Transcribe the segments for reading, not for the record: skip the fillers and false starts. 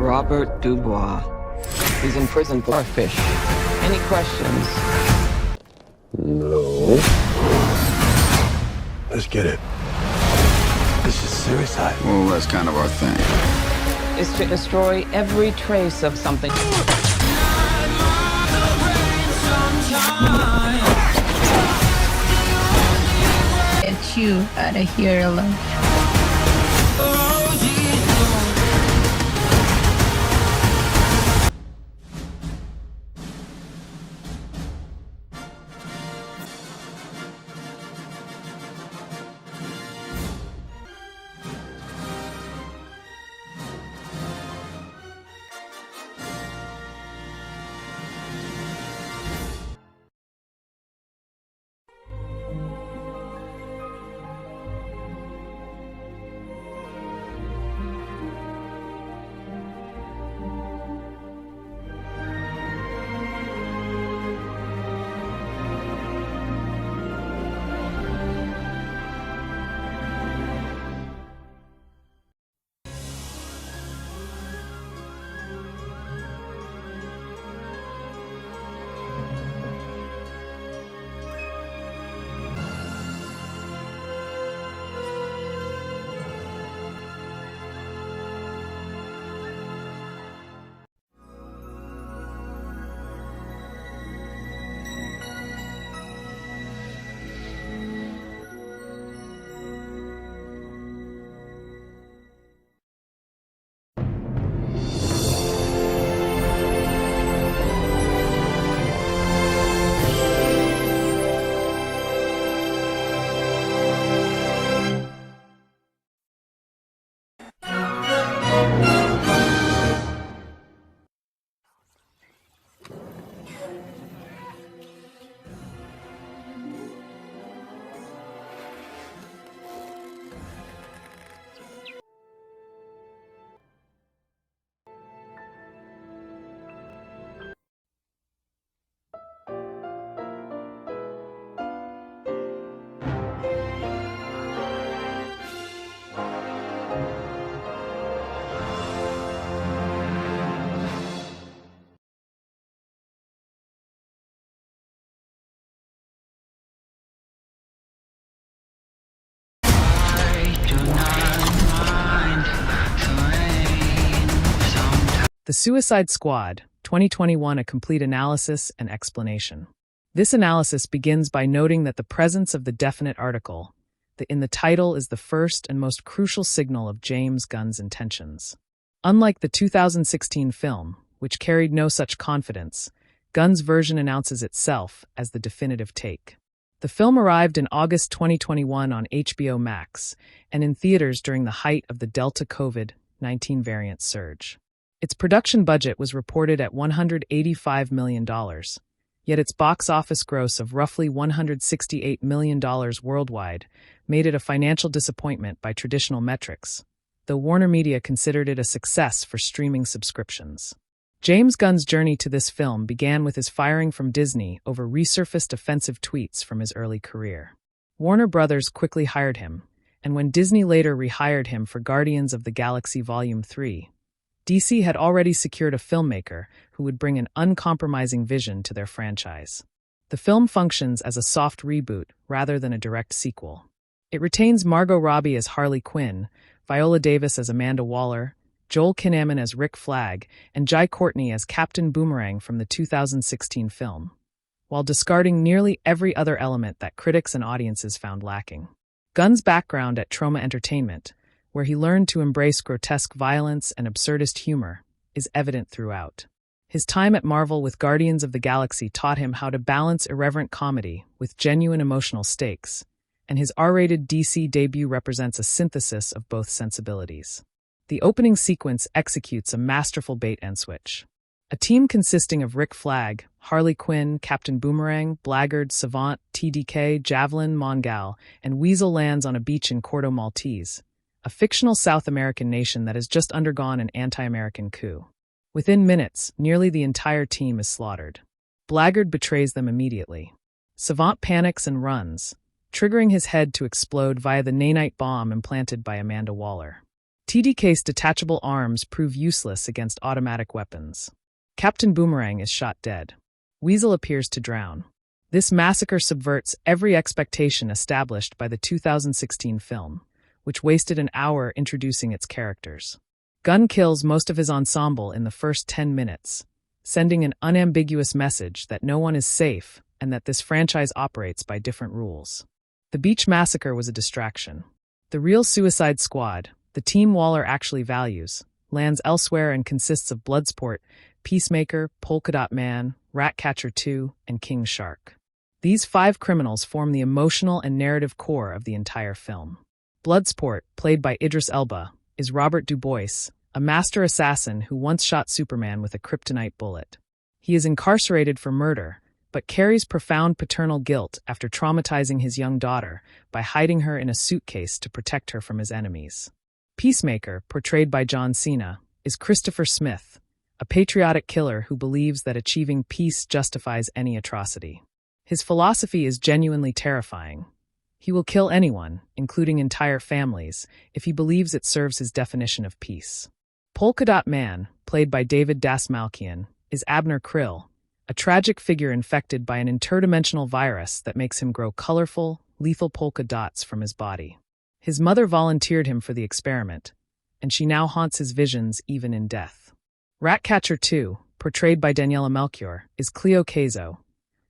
Robert Dubois. He's in prison for a fish. Any questions? No. Let's get it. This is suicide. Well, that's kind of our thing. Is to destroy every trace of something. Get you out of here alive. The Suicide Squad, 2021, a complete analysis and explanation. This analysis begins by noting that the presence of the definite article in the title is the first and most crucial signal of James Gunn's intentions. Unlike the 2016 film, which carried no such confidence, Gunn's version announces itself as the definitive take. The film arrived in August 2021 on HBO Max and in theaters during the height of the Delta COVID-19 variant surge. Its production budget was reported at $185 million, yet its box office gross of roughly $168 million worldwide made it a financial disappointment by traditional metrics, though Warner Media considered it a success for streaming subscriptions. James Gunn's journey to this film began with his firing from Disney over resurfaced offensive tweets from his early career. Warner Brothers quickly hired him, and when Disney later rehired him for Guardians of the Galaxy Volume 3, DC had already secured a filmmaker who would bring an uncompromising vision to their franchise. The film functions as a soft reboot rather than a direct sequel. It retains Margot Robbie as Harley Quinn, Viola Davis as Amanda Waller, Joel Kinnaman as Rick Flag, and Jai Courtney as Captain Boomerang from the 2016 film, while discarding nearly every other element that critics and audiences found lacking. Gunn's background at Troma Entertainment, where he learned to embrace grotesque violence and absurdist humor, is evident throughout. His time at Marvel with Guardians of the Galaxy taught him how to balance irreverent comedy with genuine emotional stakes, and his R-rated DC debut represents a synthesis of both sensibilities. The opening sequence executes a masterful bait-and-switch. A team consisting of Rick Flag, Harley Quinn, Captain Boomerang, Blackguard, Savant, TDK, Javelin, Mongal, and Weasel lands on a beach in Corto Maltese, a fictional South American nation that has just undergone an anti-American coup. Within minutes, nearly the entire team is slaughtered. Blackguard betrays them immediately. Savant panics and runs, triggering his head to explode via the nanite bomb implanted by Amanda Waller. TDK's detachable arms prove useless against automatic weapons. Captain Boomerang is shot dead. Weasel appears to drown. This massacre subverts every expectation established by the 2016 film, which wasted an hour introducing its characters. Gunn kills most of his ensemble in the first 10 minutes, sending an unambiguous message that no one is safe and that this franchise operates by different rules. The beach massacre was a distraction. The real Suicide Squad, the team Waller actually values, lands elsewhere and consists of Bloodsport, Peacemaker, Polka Dot Man, Ratcatcher 2, and King Shark. These 5 criminals form the emotional and narrative core of the entire film. Bloodsport, played by Idris Elba, is Robert Du Bois, a master assassin who once shot Superman with a kryptonite bullet. He is incarcerated for murder, but carries profound paternal guilt after traumatizing his young daughter by hiding her in a suitcase to protect her from his enemies. Peacemaker, portrayed by John Cena, is Christopher Smith, a patriotic killer who believes that achieving peace justifies any atrocity. His philosophy is genuinely terrifying. He will kill anyone, including entire families, if he believes it serves his definition of peace. Polka Dot Man, played by David Dastmalchian, is Abner Krill, a tragic figure infected by an interdimensional virus that makes him grow colorful, lethal polka dots from his body. His mother volunteered him for the experiment, and she now haunts his visions even in death. Ratcatcher 2, portrayed by Daniela Melchior, is Cleo Caso,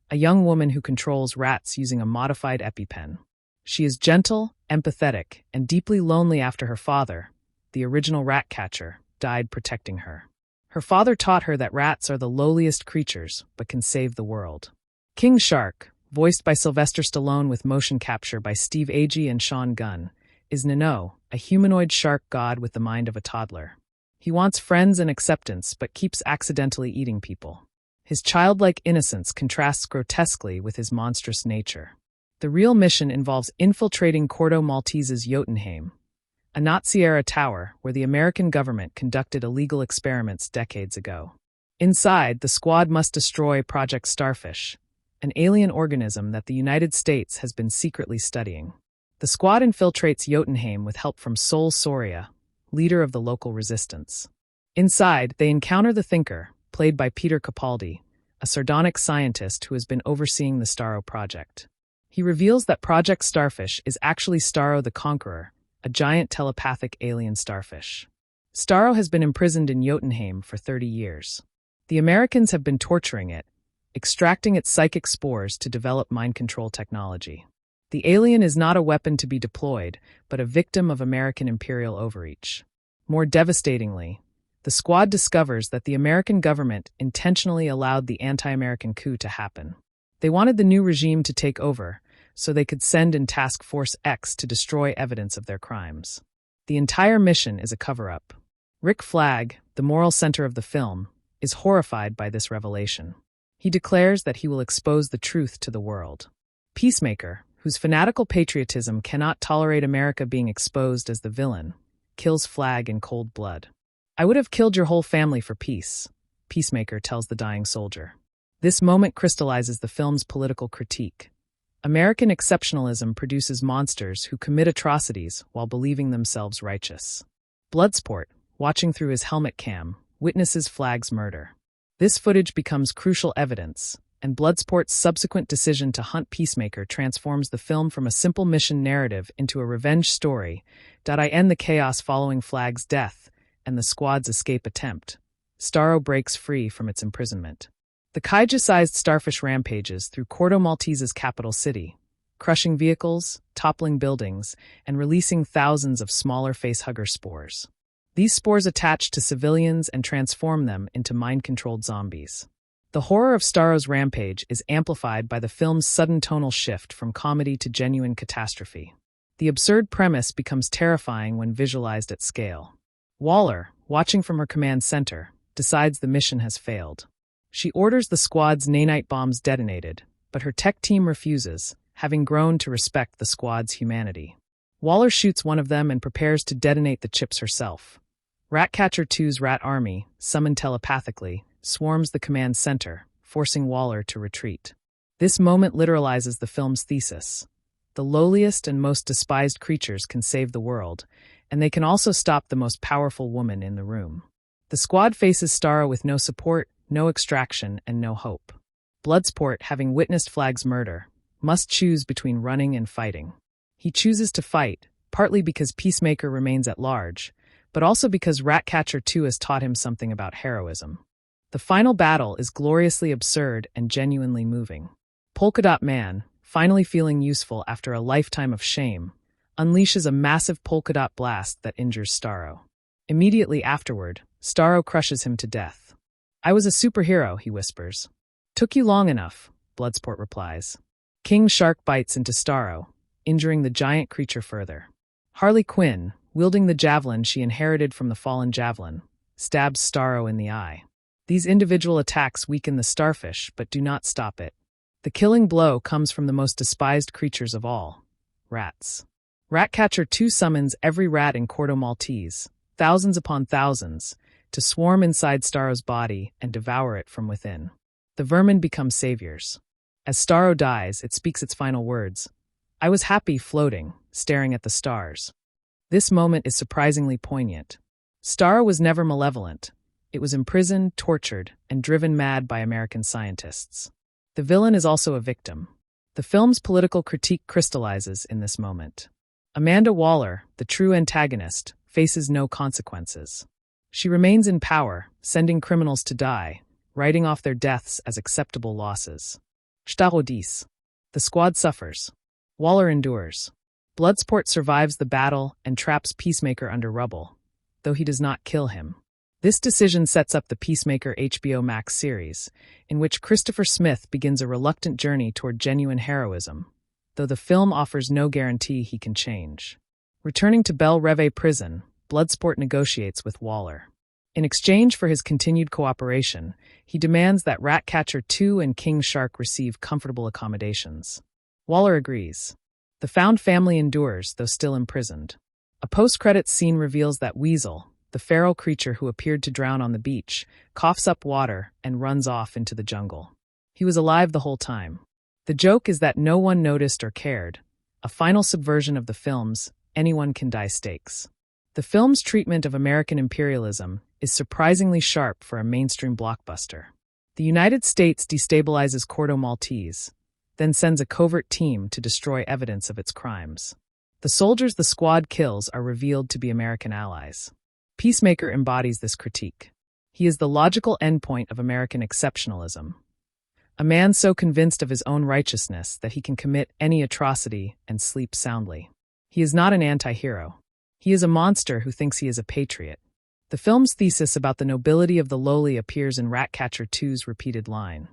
a young woman who controls rats using a modified EpiPen. She is gentle, empathetic, and deeply lonely after her father, the original Ratcatcher, died protecting her. Her father taught her that rats are the lowliest creatures, but can save the world. King Shark, voiced by Sylvester Stallone with motion capture by Steve Agee and Sean Gunn, is Nino, a humanoid shark god with the mind of a toddler. He wants friends and acceptance, but keeps accidentally eating people. His childlike innocence contrasts grotesquely with his monstrous nature. The real mission involves infiltrating Corto Maltese's Jotunheim, a Nazi-era tower where the American government conducted illegal experiments decades ago. Inside, the squad must destroy Project Starfish, an alien organism that the United States has been secretly studying. The squad infiltrates Jotunheim with help from Sol Soria, leader of the local resistance. Inside, they encounter the Thinker, played by Peter Capaldi, a sardonic scientist who has been overseeing the Starro project. He reveals that Project Starfish is actually Starro the Conqueror, a giant telepathic alien starfish. Starro has been imprisoned in Jotunheim for 30 years. The Americans have been torturing it, extracting its psychic spores to develop mind control technology. The alien is not a weapon to be deployed, but a victim of American imperial overreach. More devastatingly, the squad discovers that the American government intentionally allowed the anti-American coup to happen. They wanted the new regime to take over, so they could send in Task Force X to destroy evidence of their crimes. The entire mission is a cover-up. Rick Flag, the moral center of the film, is horrified by this revelation. He declares that he will expose the truth to the world. Peacemaker, whose fanatical patriotism cannot tolerate America being exposed as the villain, kills Flag in cold blood. "I would have killed your whole family for peace," Peacemaker tells the dying soldier. This moment crystallizes the film's political critique. American exceptionalism produces monsters who commit atrocities while believing themselves righteous. Bloodsport, watching through his helmet cam, witnesses Flag's murder. This footage becomes crucial evidence, and Bloodsport's subsequent decision to hunt Peacemaker transforms the film from a simple mission narrative into a revenge story. I end the chaos following Flag's death and the squad's escape attempt. Starro breaks free from its imprisonment. The kaiju-sized starfish rampages through Corto Maltese's capital city, crushing vehicles, toppling buildings, and releasing thousands of smaller facehugger spores. These spores attach to civilians and transform them into mind-controlled zombies. The horror of Starro's rampage is amplified by the film's sudden tonal shift from comedy to genuine catastrophe. The absurd premise becomes terrifying when visualized at scale. Waller, watching from her command center, decides the mission has failed. She orders the squad's nanite bombs detonated, but her tech team refuses, having grown to respect the squad's humanity. Waller shoots one of them and prepares to detonate the chips herself. Ratcatcher 2's Rat Army, summoned telepathically, swarms the command center, forcing Waller to retreat. This moment literalizes the film's thesis. The lowliest and most despised creatures can save the world, and they can also stop the most powerful woman in the room. The squad faces Starro with no support, no extraction, and no hope. Bloodsport, having witnessed Flag's murder, must choose between running and fighting. He chooses to fight, partly because Peacemaker remains at large, but also because Ratcatcher 2 has taught him something about heroism. The final battle is gloriously absurd and genuinely moving. Polka Dot Man, finally feeling useful after a lifetime of shame, unleashes a massive polka dot blast that injures Starro. Immediately afterward, Starro crushes him to death. "I was a superhero," he whispers. "Took you long enough," Bloodsport replies. King Shark bites into Starro, injuring the giant creature further. Harley Quinn, wielding the javelin she inherited from the fallen Javelin, stabs Starro in the eye. These individual attacks weaken the starfish, but do not stop it. The killing blow comes from the most despised creatures of all, rats. Ratcatcher 2 summons every rat in Corto Maltese, thousands upon thousands, to swarm inside Starro's body and devour it from within. The vermin become saviors. As Starro dies, it speaks its final words. "I was happy floating, staring at the stars." This moment is surprisingly poignant. Starro was never malevolent. It was imprisoned, tortured, and driven mad by American scientists. The villain is also a victim. The film's political critique crystallizes in this moment. Amanda Waller, the true antagonist, faces no consequences. She remains in power, sending criminals to die, writing off their deaths as acceptable losses. Starodis. The squad suffers. Waller endures. Bloodsport survives the battle and traps Peacemaker under rubble, though he does not kill him. This decision sets up the Peacemaker HBO Max series, in which Christopher Smith begins a reluctant journey toward genuine heroism, though the film offers no guarantee he can change. Returning to Belle Reve prison, Bloodsport negotiates with Waller. In exchange for his continued cooperation, he demands that Ratcatcher 2 and King Shark receive comfortable accommodations. Waller agrees. The found family endures, though still imprisoned. A post-credits scene reveals that Weasel, the feral creature who appeared to drown on the beach, coughs up water and runs off into the jungle. He was alive the whole time. The joke is that no one noticed or cared, a final subversion of the film's anyone can die stakes. The film's treatment of American imperialism is surprisingly sharp for a mainstream blockbuster. The United States destabilizes Corto Maltese, then sends a covert team to destroy evidence of its crimes. The soldiers the squad kills are revealed to be American allies. Peacemaker embodies this critique. He is the logical endpoint of American exceptionalism. A man so convinced of his own righteousness that he can commit any atrocity and sleep soundly. He is not an anti-hero. He is a monster who thinks he is a patriot. The film's thesis about the nobility of the lowly appears in Ratcatcher 2's repeated line.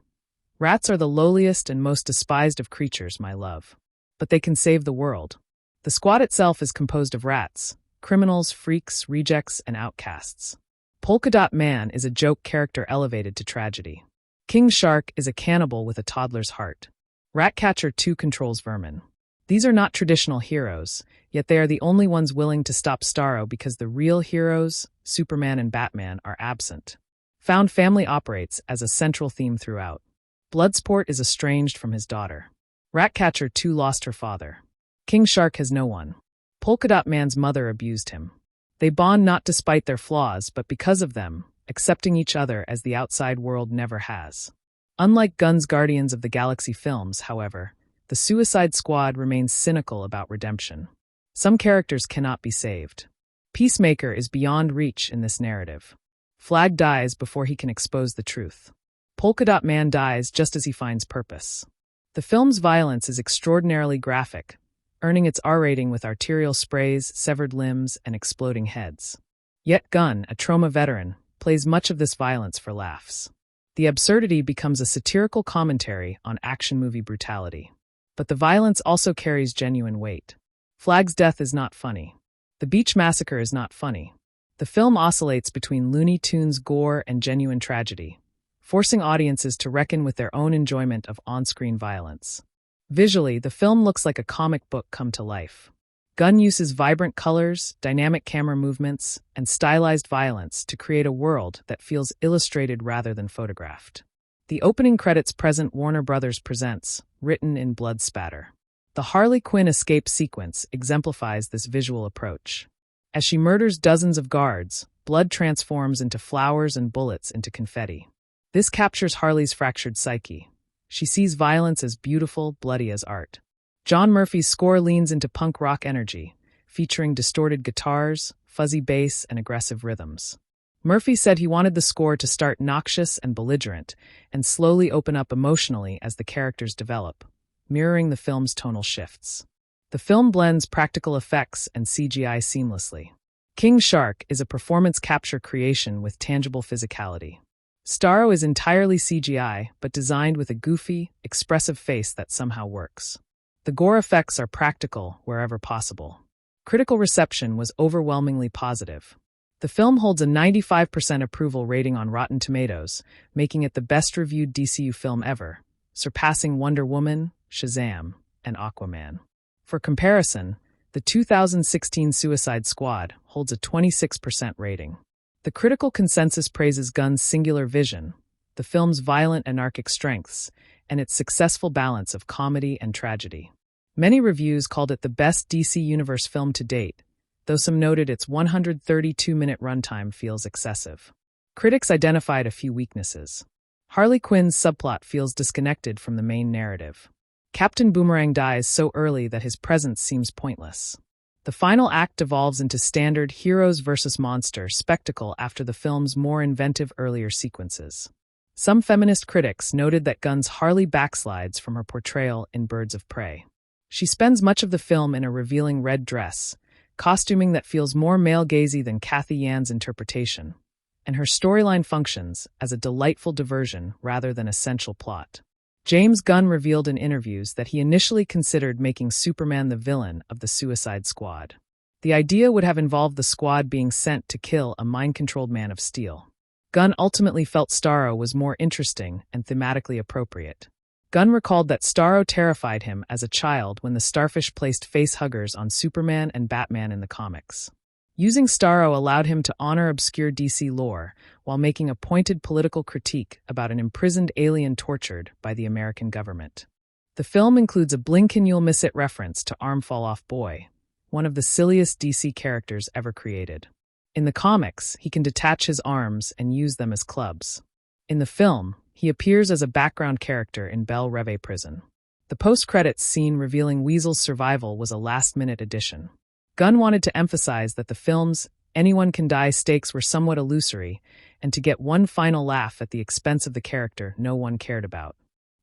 "Rats are the lowliest and most despised of creatures, my love. But they can save the world." The squad itself is composed of rats, criminals, freaks, rejects, and outcasts. Polka Dot Man is a joke character elevated to tragedy. King Shark is a cannibal with a toddler's heart. Ratcatcher 2 controls vermin. These are not traditional heroes, yet they are the only ones willing to stop Starro because the real heroes, Superman and Batman, are absent. Found family operates as a central theme throughout. Bloodsport is estranged from his daughter. Ratcatcher 2 lost her father. King Shark has no one. Polka Dot Man's mother abused him. They bond not despite their flaws, but because of them, accepting each other as the outside world never has. Unlike Gunn's Guardians of the Galaxy films, however, the Suicide Squad remains cynical about redemption. Some characters cannot be saved. Peacemaker is beyond reach in this narrative. Flag dies before he can expose the truth. Polka Dot Man dies just as he finds purpose. The film's violence is extraordinarily graphic, earning its R rating with arterial sprays, severed limbs, and exploding heads. Yet Gunn, a trauma veteran, plays much of this violence for laughs. The absurdity becomes a satirical commentary on action movie brutality. But the violence also carries genuine weight. Flag's death is not funny. The beach massacre is not funny. The film oscillates between Looney Tunes gore and genuine tragedy, forcing audiences to reckon with their own enjoyment of on-screen violence. Visually, the film looks like a comic book come to life. Gunn uses vibrant colors, dynamic camera movements, and stylized violence to create a world that feels illustrated rather than photographed. The opening credits present Warner Brothers Presents, written in blood spatter. The Harley Quinn escape sequence exemplifies this visual approach. As she murders dozens of guards, blood transforms into flowers and bullets into confetti. This captures Harley's fractured psyche. She sees violence as beautiful, bloody as art. John Murphy's score leans into punk rock energy, featuring distorted guitars, fuzzy bass, and aggressive rhythms. Murphy said he wanted the score to start noxious and belligerent, and slowly open up emotionally as the characters develop, mirroring the film's tonal shifts. The film blends practical effects and CGI seamlessly. King Shark is a performance capture creation with tangible physicality. Starro is entirely CGI, but designed with a goofy, expressive face that somehow works. The gore effects are practical wherever possible. Critical reception was overwhelmingly positive. The film holds a 95% approval rating on Rotten Tomatoes, making it the best-reviewed DCU film ever, surpassing Wonder Woman, Shazam, and Aquaman. For comparison, the 2016 Suicide Squad holds a 26% rating. The critical consensus praises Gunn's singular vision, the film's violent anarchic strengths, and its successful balance of comedy and tragedy. Many reviews called it the best DC Universe film to date, though some noted its 132-minute runtime feels excessive. Critics identified a few weaknesses. Harley Quinn's subplot feels disconnected from the main narrative. Captain Boomerang dies so early that his presence seems pointless. The final act devolves into standard heroes versus monsters spectacle after the film's more inventive earlier sequences. Some feminist critics noted that Gunn's Harley backslides from her portrayal in Birds of Prey. She spends much of the film in a revealing red dress, costuming that feels more male-gazy than Kathy Yan's interpretation, and her storyline functions as a delightful diversion rather than essential plot. James Gunn revealed in interviews that he initially considered making Superman the villain of the Suicide Squad. The idea would have involved the squad being sent to kill a mind-controlled Man of Steel. Gunn ultimately felt Starro was more interesting and thematically appropriate. Gunn recalled that Starro terrified him as a child when the Starfish placed face-huggers on Superman and Batman in the comics. Using Starro allowed him to honor obscure DC lore while making a pointed political critique about an imprisoned alien tortured by the American government. The film includes a blink-and-you'll-miss-it reference to Arm Fall Off Boy, one of the silliest DC characters ever created. In the comics, he can detach his arms and use them as clubs. In the film, he appears as a background character in Belle Reve prison. The post-credits scene revealing Weasel's survival was a last-minute addition. Gunn wanted to emphasize that the film's anyone can die stakes were somewhat illusory, and to get one final laugh at the expense of the character no one cared about.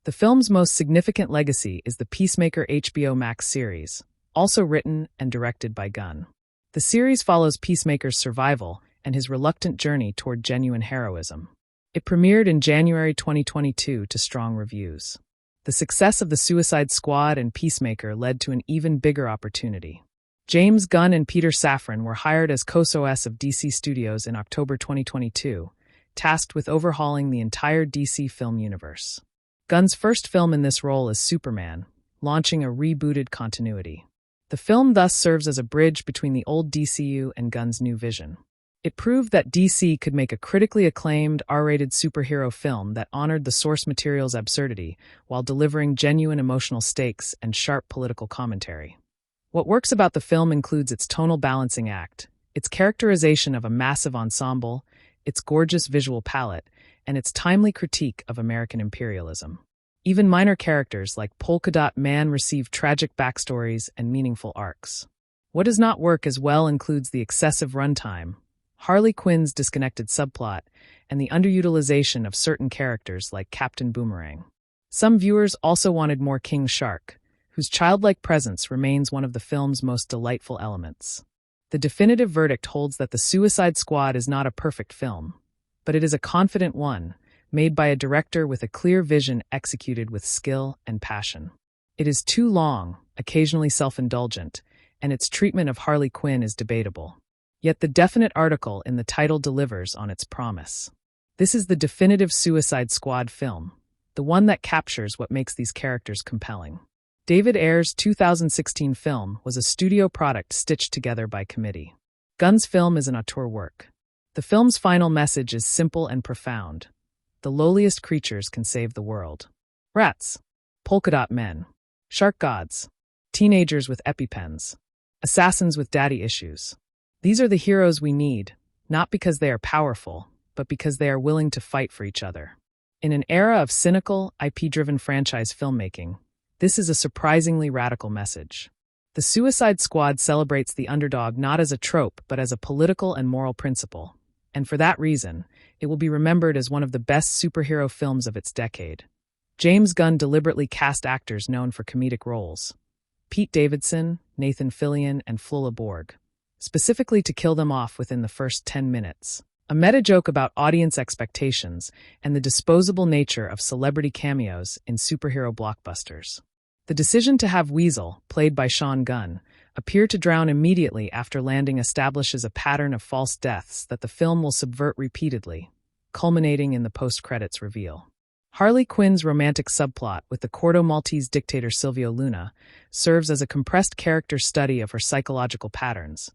The film's most significant legacy is the Peacemaker HBO Max series, also written and directed by Gunn. The series follows Peacemaker's survival and his reluctant journey toward genuine heroism. It premiered in January 2022 to strong reviews. The success of the Suicide Squad and Peacemaker led to an even bigger opportunity. James Gunn and Peter Safran were hired as co-COOs of DC Studios in October 2022, tasked with overhauling the entire DC film universe. Gunn's first film in this role is Superman, launching a rebooted continuity. The film thus serves as a bridge between the old DCU and Gunn's new vision. It proved that DC could make a critically acclaimed R-rated superhero film that honored the source material's absurdity while delivering genuine emotional stakes and sharp political commentary. What works about the film includes its tonal balancing act, its characterization of a massive ensemble, its gorgeous visual palette, and its timely critique of American imperialism. Even minor characters like Polka Dot Man receive tragic backstories and meaningful arcs. What does not work as well includes the excessive runtime, Harley Quinn's disconnected subplot, and the underutilization of certain characters like Captain Boomerang. Some viewers also wanted more King Shark, whose childlike presence remains one of the film's most delightful elements. The definitive verdict holds that The Suicide Squad is not a perfect film, but it is a confident one, made by a director with a clear vision executed with skill and passion. It is too long, occasionally self-indulgent, and its treatment of Harley Quinn is debatable. Yet the definite article in the title delivers on its promise. This is the definitive Suicide Squad film, the one that captures what makes these characters compelling. David Ayer's 2016 film was a studio product stitched together by committee. Gunn's film is an auteur work. The film's final message is simple and profound. The lowliest creatures can save the world. Rats, polka dot men, shark gods, teenagers with EpiPens, assassins with daddy issues. These are the heroes we need, not because they are powerful, but because they are willing to fight for each other. In an era of cynical, IP-driven franchise filmmaking, this is a surprisingly radical message. The Suicide Squad celebrates the underdog not as a trope, but as a political and moral principle. And for that reason, it will be remembered as one of the best superhero films of its decade. James Gunn deliberately cast actors known for comedic roles: Pete Davidson, Nathan Fillion, and Flula Borg, specifically to kill them off within the first 10 minutes. A meta-joke about audience expectations and the disposable nature of celebrity cameos in superhero blockbusters. The decision to have Weasel, played by Sean Gunn, appear to drown immediately after landing establishes a pattern of false deaths that the film will subvert repeatedly, culminating in the post-credits reveal. Harley Quinn's romantic subplot with the Corto Maltese dictator Silvio Luna serves as a compressed character study of her psychological patterns,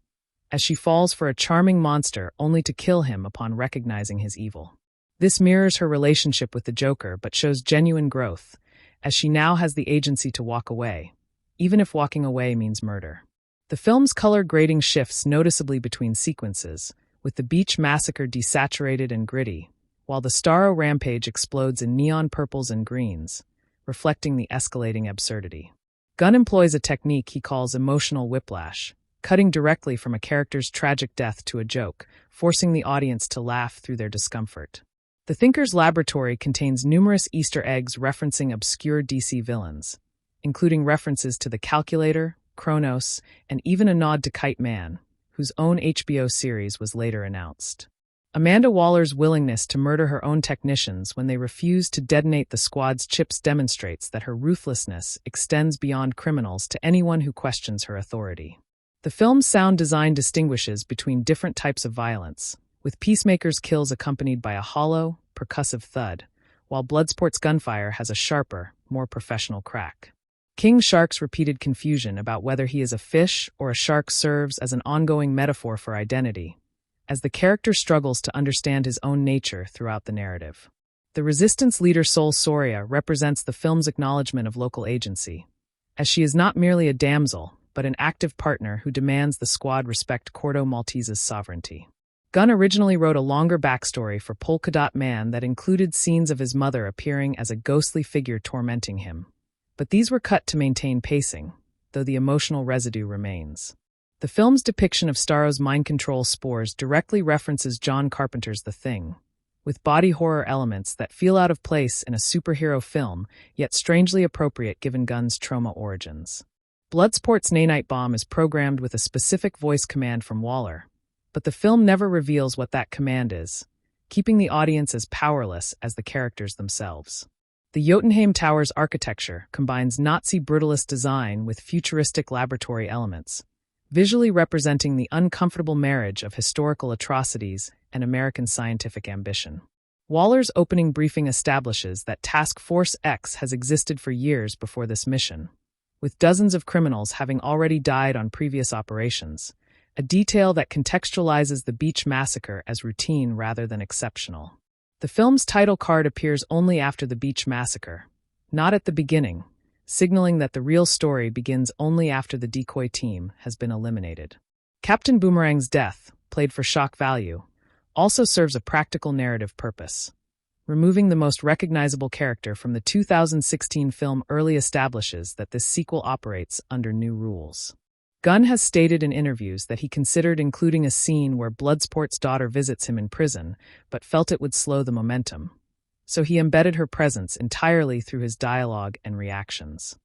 as she falls for a charming monster only to kill him upon recognizing his evil. This mirrors her relationship with the Joker but shows genuine growth, as she now has the agency to walk away, even if walking away means murder. The film's color grading shifts noticeably between sequences, with the beach massacre desaturated and gritty, while the Starro rampage explodes in neon purples and greens, reflecting the escalating absurdity. Gunn employs a technique he calls emotional whiplash, cutting directly from a character's tragic death to a joke, forcing the audience to laugh through their discomfort. The Thinker's Laboratory contains numerous Easter eggs referencing obscure DC villains, including references to the Calculator, Kronos, and even a nod to Kite Man, whose own HBO series was later announced. Amanda Waller's willingness to murder her own technicians when they refuse to detonate the squad's chips demonstrates that her ruthlessness extends beyond criminals to anyone who questions her authority. The film's sound design distinguishes between different types of violence, with Peacemaker's kills accompanied by a hollow, percussive thud, while Bloodsport's gunfire has a sharper, more professional crack. King Shark's repeated confusion about whether he is a fish or a shark serves as an ongoing metaphor for identity, as the character struggles to understand his own nature throughout the narrative. The Resistance leader Sol Soria represents the film's acknowledgement of local agency, as she is not merely a damsel, but an active partner who demands the squad respect Corto Maltese's sovereignty. Gunn originally wrote a longer backstory for Polka Dot Man that included scenes of his mother appearing as a ghostly figure tormenting him, but these were cut to maintain pacing, though the emotional residue remains. The film's depiction of Starro's mind control spores directly references John Carpenter's The Thing, with body horror elements that feel out of place in a superhero film, yet strangely appropriate given Gunn's trauma origins. Bloodsport's nanite bomb is programmed with a specific voice command from Waller, but the film never reveals what that command is, keeping the audience as powerless as the characters themselves. The Jotunheim Tower's architecture combines Nazi brutalist design with futuristic laboratory elements, visually representing the uncomfortable marriage of historical atrocities and American scientific ambition. Waller's opening briefing establishes that Task Force X has existed for years before this mission, with dozens of criminals having already died on previous operations, a detail that contextualizes the beach massacre as routine rather than exceptional. The film's title card appears only after the beach massacre, not at the beginning, signaling that the real story begins only after the decoy team has been eliminated. Captain Boomerang's death, played for shock value, also serves a practical narrative purpose. Removing the most recognizable character from the 2016 film early establishes that this sequel operates under new rules. Gunn has stated in interviews that he considered including a scene where Bloodsport's daughter visits him in prison, but felt it would slow the momentum. So he embedded her presence entirely through his dialogue and reactions.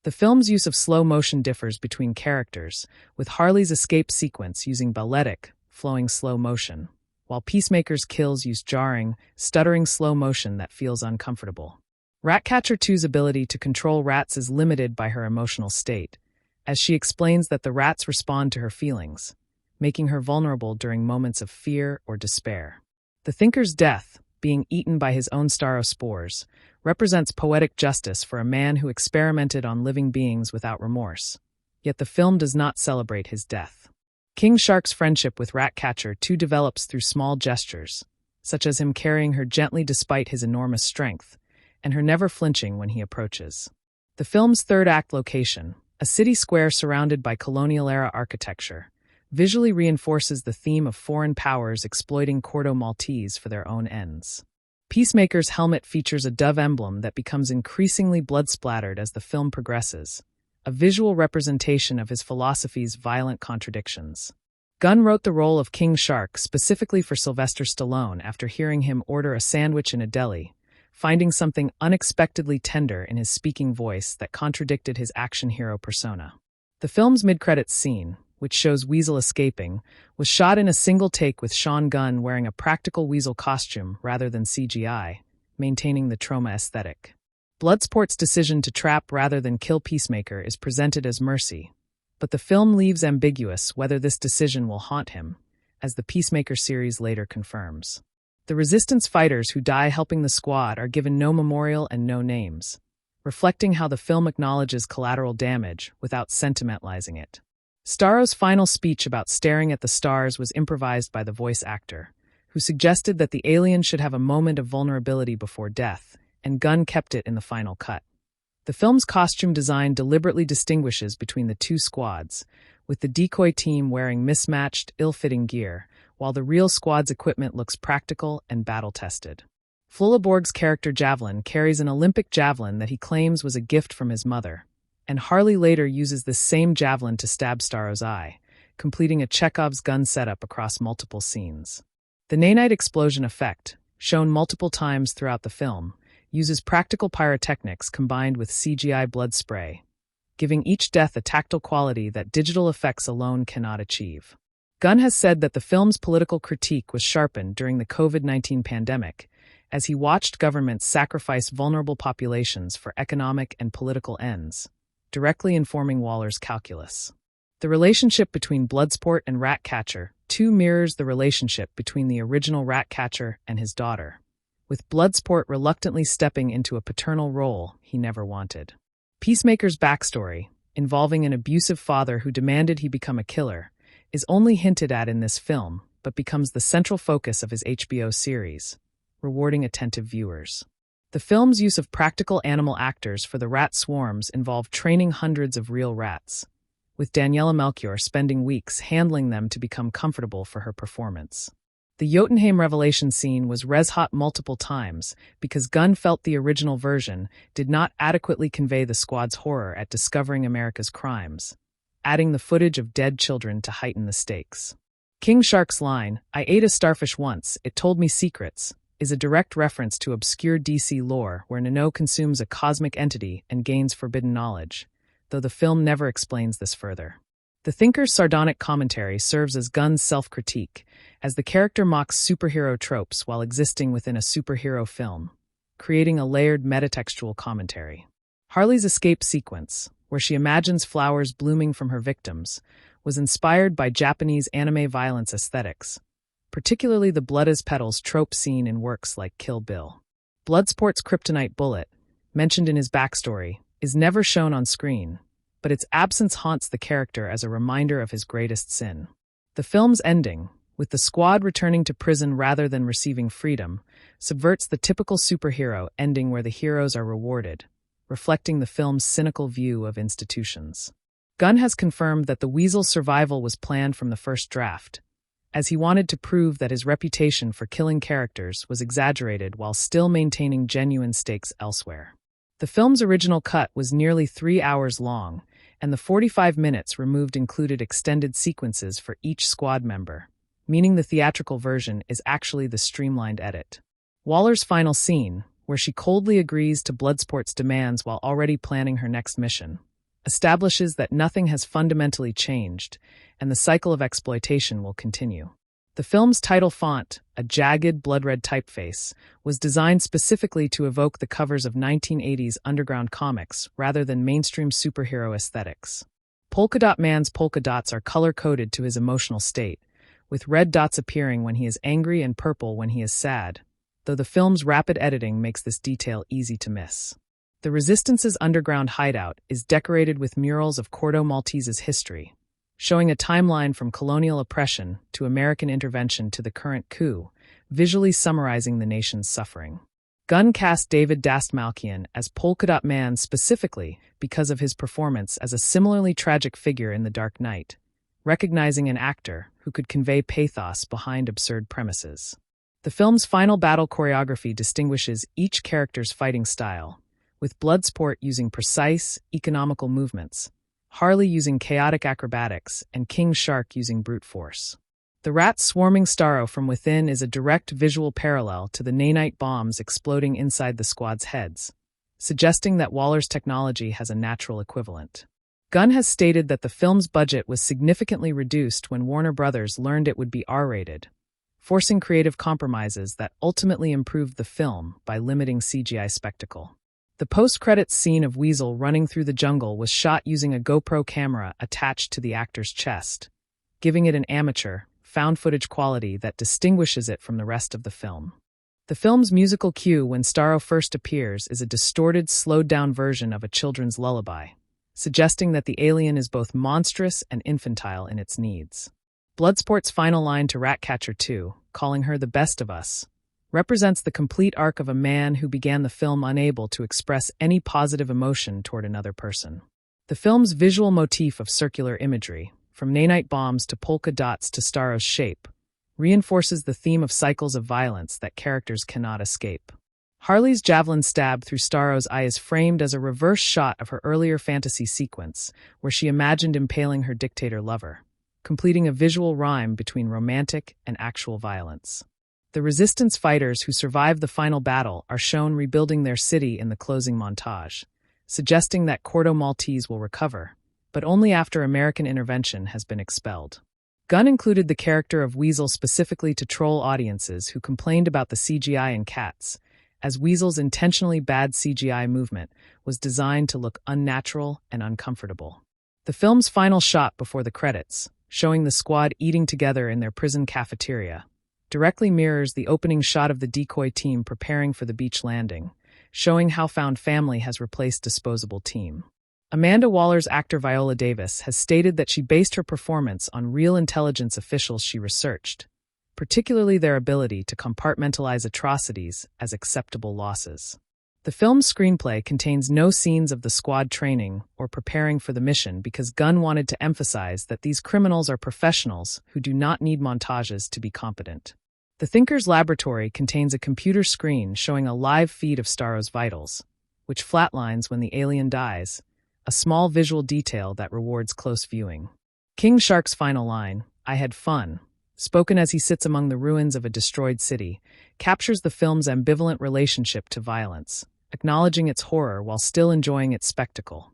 The film's use of slow motion differs between characters, with Harley's escape sequence using balletic, flowing slow motion, while Peacemaker's kills use jarring, stuttering slow motion that feels uncomfortable. Ratcatcher 2's ability to control rats is limited by her emotional state, as she explains that the rats respond to her feelings, making her vulnerable during moments of fear or despair. The Thinker's death, being eaten by his own Starro spores, represents poetic justice for a man who experimented on living beings without remorse, yet the film does not celebrate his death. King Shark's friendship with Ratcatcher 2 develops through small gestures, such as him carrying her gently despite his enormous strength, and her never flinching when he approaches. The film's third act location, a city square surrounded by colonial-era architecture, visually reinforces the theme of foreign powers exploiting Corto Maltese for their own ends. Peacemaker's helmet features a dove emblem that becomes increasingly blood-splattered as the film progresses, a visual representation of his philosophy's violent contradictions. Gunn wrote the role of King Shark specifically for Sylvester Stallone after hearing him order a sandwich in a deli, finding something unexpectedly tender in his speaking voice that contradicted his action hero persona. The film's mid-credits scene, which shows Weasel escaping, was shot in a single take with Sean Gunn wearing a practical Weasel costume rather than CGI, maintaining the trauma aesthetic. Bloodsport's decision to trap rather than kill Peacemaker is presented as mercy, but the film leaves ambiguous whether this decision will haunt him, as the Peacemaker series later confirms. The Resistance fighters who die helping the squad are given no memorial and no names, reflecting how the film acknowledges collateral damage without sentimentalizing it. Starro's final speech about staring at the stars was improvised by the voice actor, who suggested that the alien should have a moment of vulnerability before death, and Gunn kept it in the final cut. The film's costume design deliberately distinguishes between the two squads, with the decoy team wearing mismatched, ill-fitting gear, while the real squad's equipment looks practical and battle-tested. Flulaborg's character Javelin carries an Olympic javelin that he claims was a gift from his mother, and Harley later uses this same javelin to stab Starro's eye, completing a Chekhov's gun setup across multiple scenes. The nanite explosion effect, shown multiple times throughout the film, uses practical pyrotechnics combined with CGI blood spray, giving each death a tactile quality that digital effects alone cannot achieve. Gunn has said that the film's political critique was sharpened during the COVID-19 pandemic, as he watched governments sacrifice vulnerable populations for economic and political ends, directly informing Waller's calculus. The relationship between Bloodsport and Ratcatcher too mirrors the relationship between the original Ratcatcher and his daughter, with Bloodsport reluctantly stepping into a paternal role he never wanted. Peacemaker's backstory, involving an abusive father who demanded he become a killer, is only hinted at in this film, but becomes the central focus of his HBO series, rewarding attentive viewers. The film's use of practical animal actors for the rat swarms involved training hundreds of real rats, with Daniela Melchior spending weeks handling them to become comfortable for her performance. The Jotunheim revelation scene was res-hot multiple times because Gunn felt the original version did not adequately convey the squad's horror at discovering America's crimes, adding the footage of dead children to heighten the stakes. King Shark's line, "I ate a starfish once, it told me secrets," is a direct reference to obscure DC lore where Nano consumes a cosmic entity and gains forbidden knowledge, though the film never explains this further. The thinker's sardonic commentary serves as Gunn's self-critique, as the character mocks superhero tropes while existing within a superhero film, creating a layered metatextual commentary. Harley's escape sequence, where she imagines flowers blooming from her victims, was inspired by Japanese anime violence aesthetics, particularly the blood as petals trope seen in works like Kill Bill. Bloodsport's kryptonite bullet, mentioned in his backstory, is never shown on screen, but its absence haunts the character as a reminder of his greatest sin. The film's ending, with the squad returning to prison rather than receiving freedom, subverts the typical superhero ending where the heroes are rewarded, reflecting the film's cynical view of institutions. Gunn has confirmed that the Weasel's survival was planned from the first draft, as he wanted to prove that his reputation for killing characters was exaggerated while still maintaining genuine stakes elsewhere. The film's original cut was nearly 3 hours long, and the 45 minutes removed included extended sequences for each squad member, meaning the theatrical version is actually the streamlined edit. Waller's final scene, where she coldly agrees to Bloodsport's demands while already planning her next mission, establishes that nothing has fundamentally changed, and the cycle of exploitation will continue. The film's title font, a jagged, blood-red typeface, was designed specifically to evoke the covers of 1980s underground comics rather than mainstream superhero aesthetics. Polka Dot Man's polka dots are color-coded to his emotional state, with red dots appearing when he is angry and purple when he is sad, though the film's rapid editing makes this detail easy to miss. The Resistance's underground hideout is decorated with murals of Corto Maltese's history, showing a timeline from colonial oppression to American intervention to the current coup, visually summarizing the nation's suffering. Gunn cast David Dastmalchian as Polka Dot Man specifically because of his performance as a similarly tragic figure in The Dark Knight, recognizing an actor who could convey pathos behind absurd premises. The film's final battle choreography distinguishes each character's fighting style, with Bloodsport using precise, economical movements, Harley using chaotic acrobatics, and King Shark using brute force. The rats swarming Starro from within is a direct visual parallel to the nanite bombs exploding inside the squad's heads, suggesting that Waller's technology has a natural equivalent. Gunn has stated that the film's budget was significantly reduced when Warner Brothers learned it would be R-rated, forcing creative compromises that ultimately improved the film by limiting CGI spectacle. The post-credits scene of Weasel running through the jungle was shot using a GoPro camera attached to the actor's chest, giving it an amateur, found-footage quality that distinguishes it from the rest of the film. The film's musical cue when Starro first appears is a distorted, slowed-down version of a children's lullaby, suggesting that the alien is both monstrous and infantile in its needs. Bloodsport's final line to Ratcatcher 2, calling her the best of us, represents the complete arc of a man who began the film unable to express any positive emotion toward another person. The film's visual motif of circular imagery, from nanite bombs to polka dots to Starro's shape, reinforces the theme of cycles of violence that characters cannot escape. Harley's javelin stab through Starro's eye is framed as a reverse shot of her earlier fantasy sequence, where she imagined impaling her dictator lover, completing a visual rhyme between romantic and actual violence. The resistance fighters who survived the final battle are shown rebuilding their city in the closing montage, suggesting that Corto Maltese will recover, but only after American intervention has been expelled. Gunn included the character of Weasel specifically to troll audiences who complained about the CGI in Cats, as Weasel's intentionally bad CGI movement was designed to look unnatural and uncomfortable. The film's final shot before the credits, showing the squad eating together in their prison cafeteria, directly mirrors the opening shot of the decoy team preparing for the beach landing, showing how Found Family has replaced Disposable Team. Amanda Waller's actor Viola Davis has stated that she based her performance on real intelligence officials she researched, particularly their ability to compartmentalize atrocities as acceptable losses. The film's screenplay contains no scenes of the squad training or preparing for the mission because Gunn wanted to emphasize that these criminals are professionals who do not need montages to be competent. The Thinker's Laboratory contains a computer screen showing a live feed of Starro's vitals, which flatlines when the alien dies, a small visual detail that rewards close viewing. King Shark's final line, "I had fun," spoken as he sits among the ruins of a destroyed city, captures the film's ambivalent relationship to violence, acknowledging its horror while still enjoying its spectacle.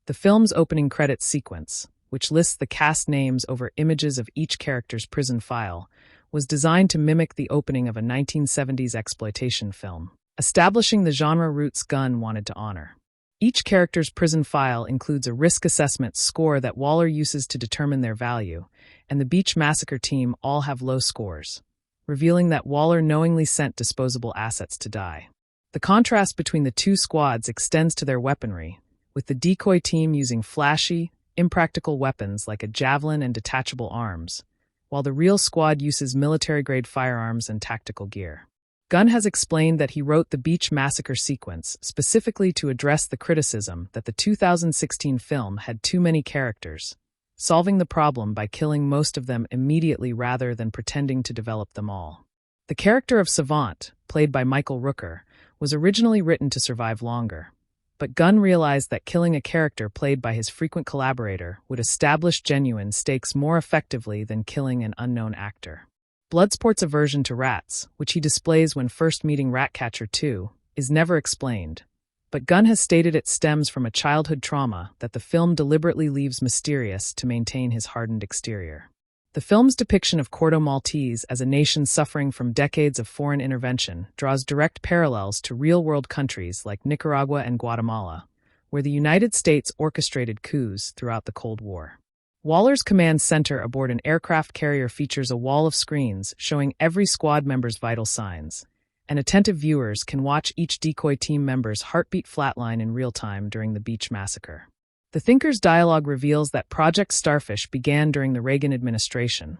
The film's opening credits sequence, which lists the cast names over images of each character's prison file, was designed to mimic the opening of a 1970s exploitation film, establishing the genre roots Gunn wanted to honor. Each character's prison file includes a risk assessment score that Waller uses to determine their value, and the Beach Massacre team all have low scores, revealing that Waller knowingly sent disposable assets to die. The contrast between the two squads extends to their weaponry, with the decoy team using flashy, impractical weapons like a javelin and detachable arms, while the real squad uses military-grade firearms and tactical gear. Gunn has explained that he wrote the Beach Massacre sequence specifically to address the criticism that the 2016 film had too many characters, solving the problem by killing most of them immediately rather than pretending to develop them all. The character of Savant, played by Michael Rooker, was originally written to survive longer, but Gunn realized that killing a character played by his frequent collaborator would establish genuine stakes more effectively than killing an unknown actor. Bloodsport's aversion to rats, which he displays when first meeting Ratcatcher 2, is never explained, but Gunn has stated it stems from a childhood trauma that the film deliberately leaves mysterious to maintain his hardened exterior. The film's depiction of Corto Maltese as a nation suffering from decades of foreign intervention draws direct parallels to real-world countries like Nicaragua and Guatemala, where the United States orchestrated coups throughout the Cold War. Waller's command center aboard an aircraft carrier features a wall of screens showing every squad member's vital signs, and attentive viewers can watch each decoy team member's heartbeat flatline in real time during the Beach Massacre. The Thinker's dialogue reveals that Project Starfish began during the Reagan administration,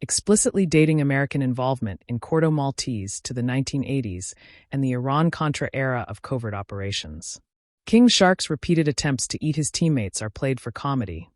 explicitly dating American involvement in Corto Maltese to the 1980s and the Iran-Contra era of covert operations. King Shark's repeated attempts to eat his teammates are played for comedy,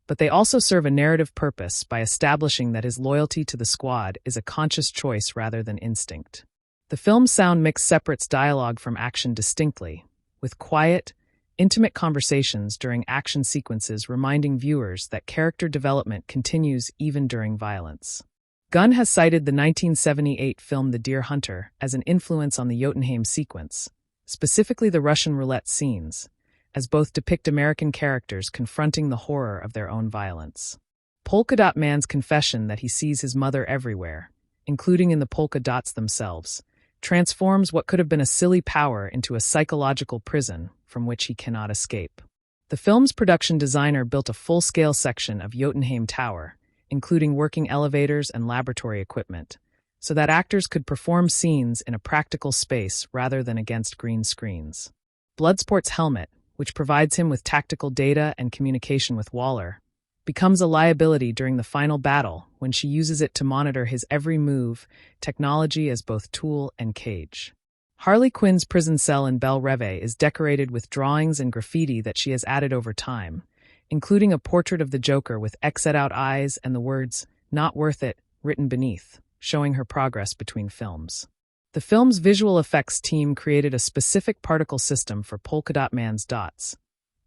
but they also serve a narrative purpose by establishing that his loyalty to the squad is a conscious choice rather than instinct. The film's sound mix separates dialogue from action distinctly, with quiet, intimate conversations during action sequences reminding viewers that character development continues even during violence. Gunn has cited the 1978 film The Deer Hunter as an influence on the Jotunheim sequence, specifically the Russian roulette scenes, as both depict American characters confronting the horror of their own violence. Polka Dot Man's confession that he sees his mother everywhere, including in the polka dots themselves, transforms what could have been a silly power into a psychological prison from which he cannot escape. The film's production designer built a full-scale section of Jotunheim Tower, including working elevators and laboratory equipment, so that actors could perform scenes in a practical space rather than against green screens. Bloodsport's helmet, which provides him with tactical data and communication with Waller, becomes a liability during the final battle when she uses it to monitor his every move, technology as both tool and cage. Harley Quinn's prison cell in Belle Reve is decorated with drawings and graffiti that she has added over time, including a portrait of the Joker with X'd-out eyes and the words, "Not worth it," written beneath, showing her progress between films. The film's visual effects team created a specific particle system for Polka Dot Man's dots,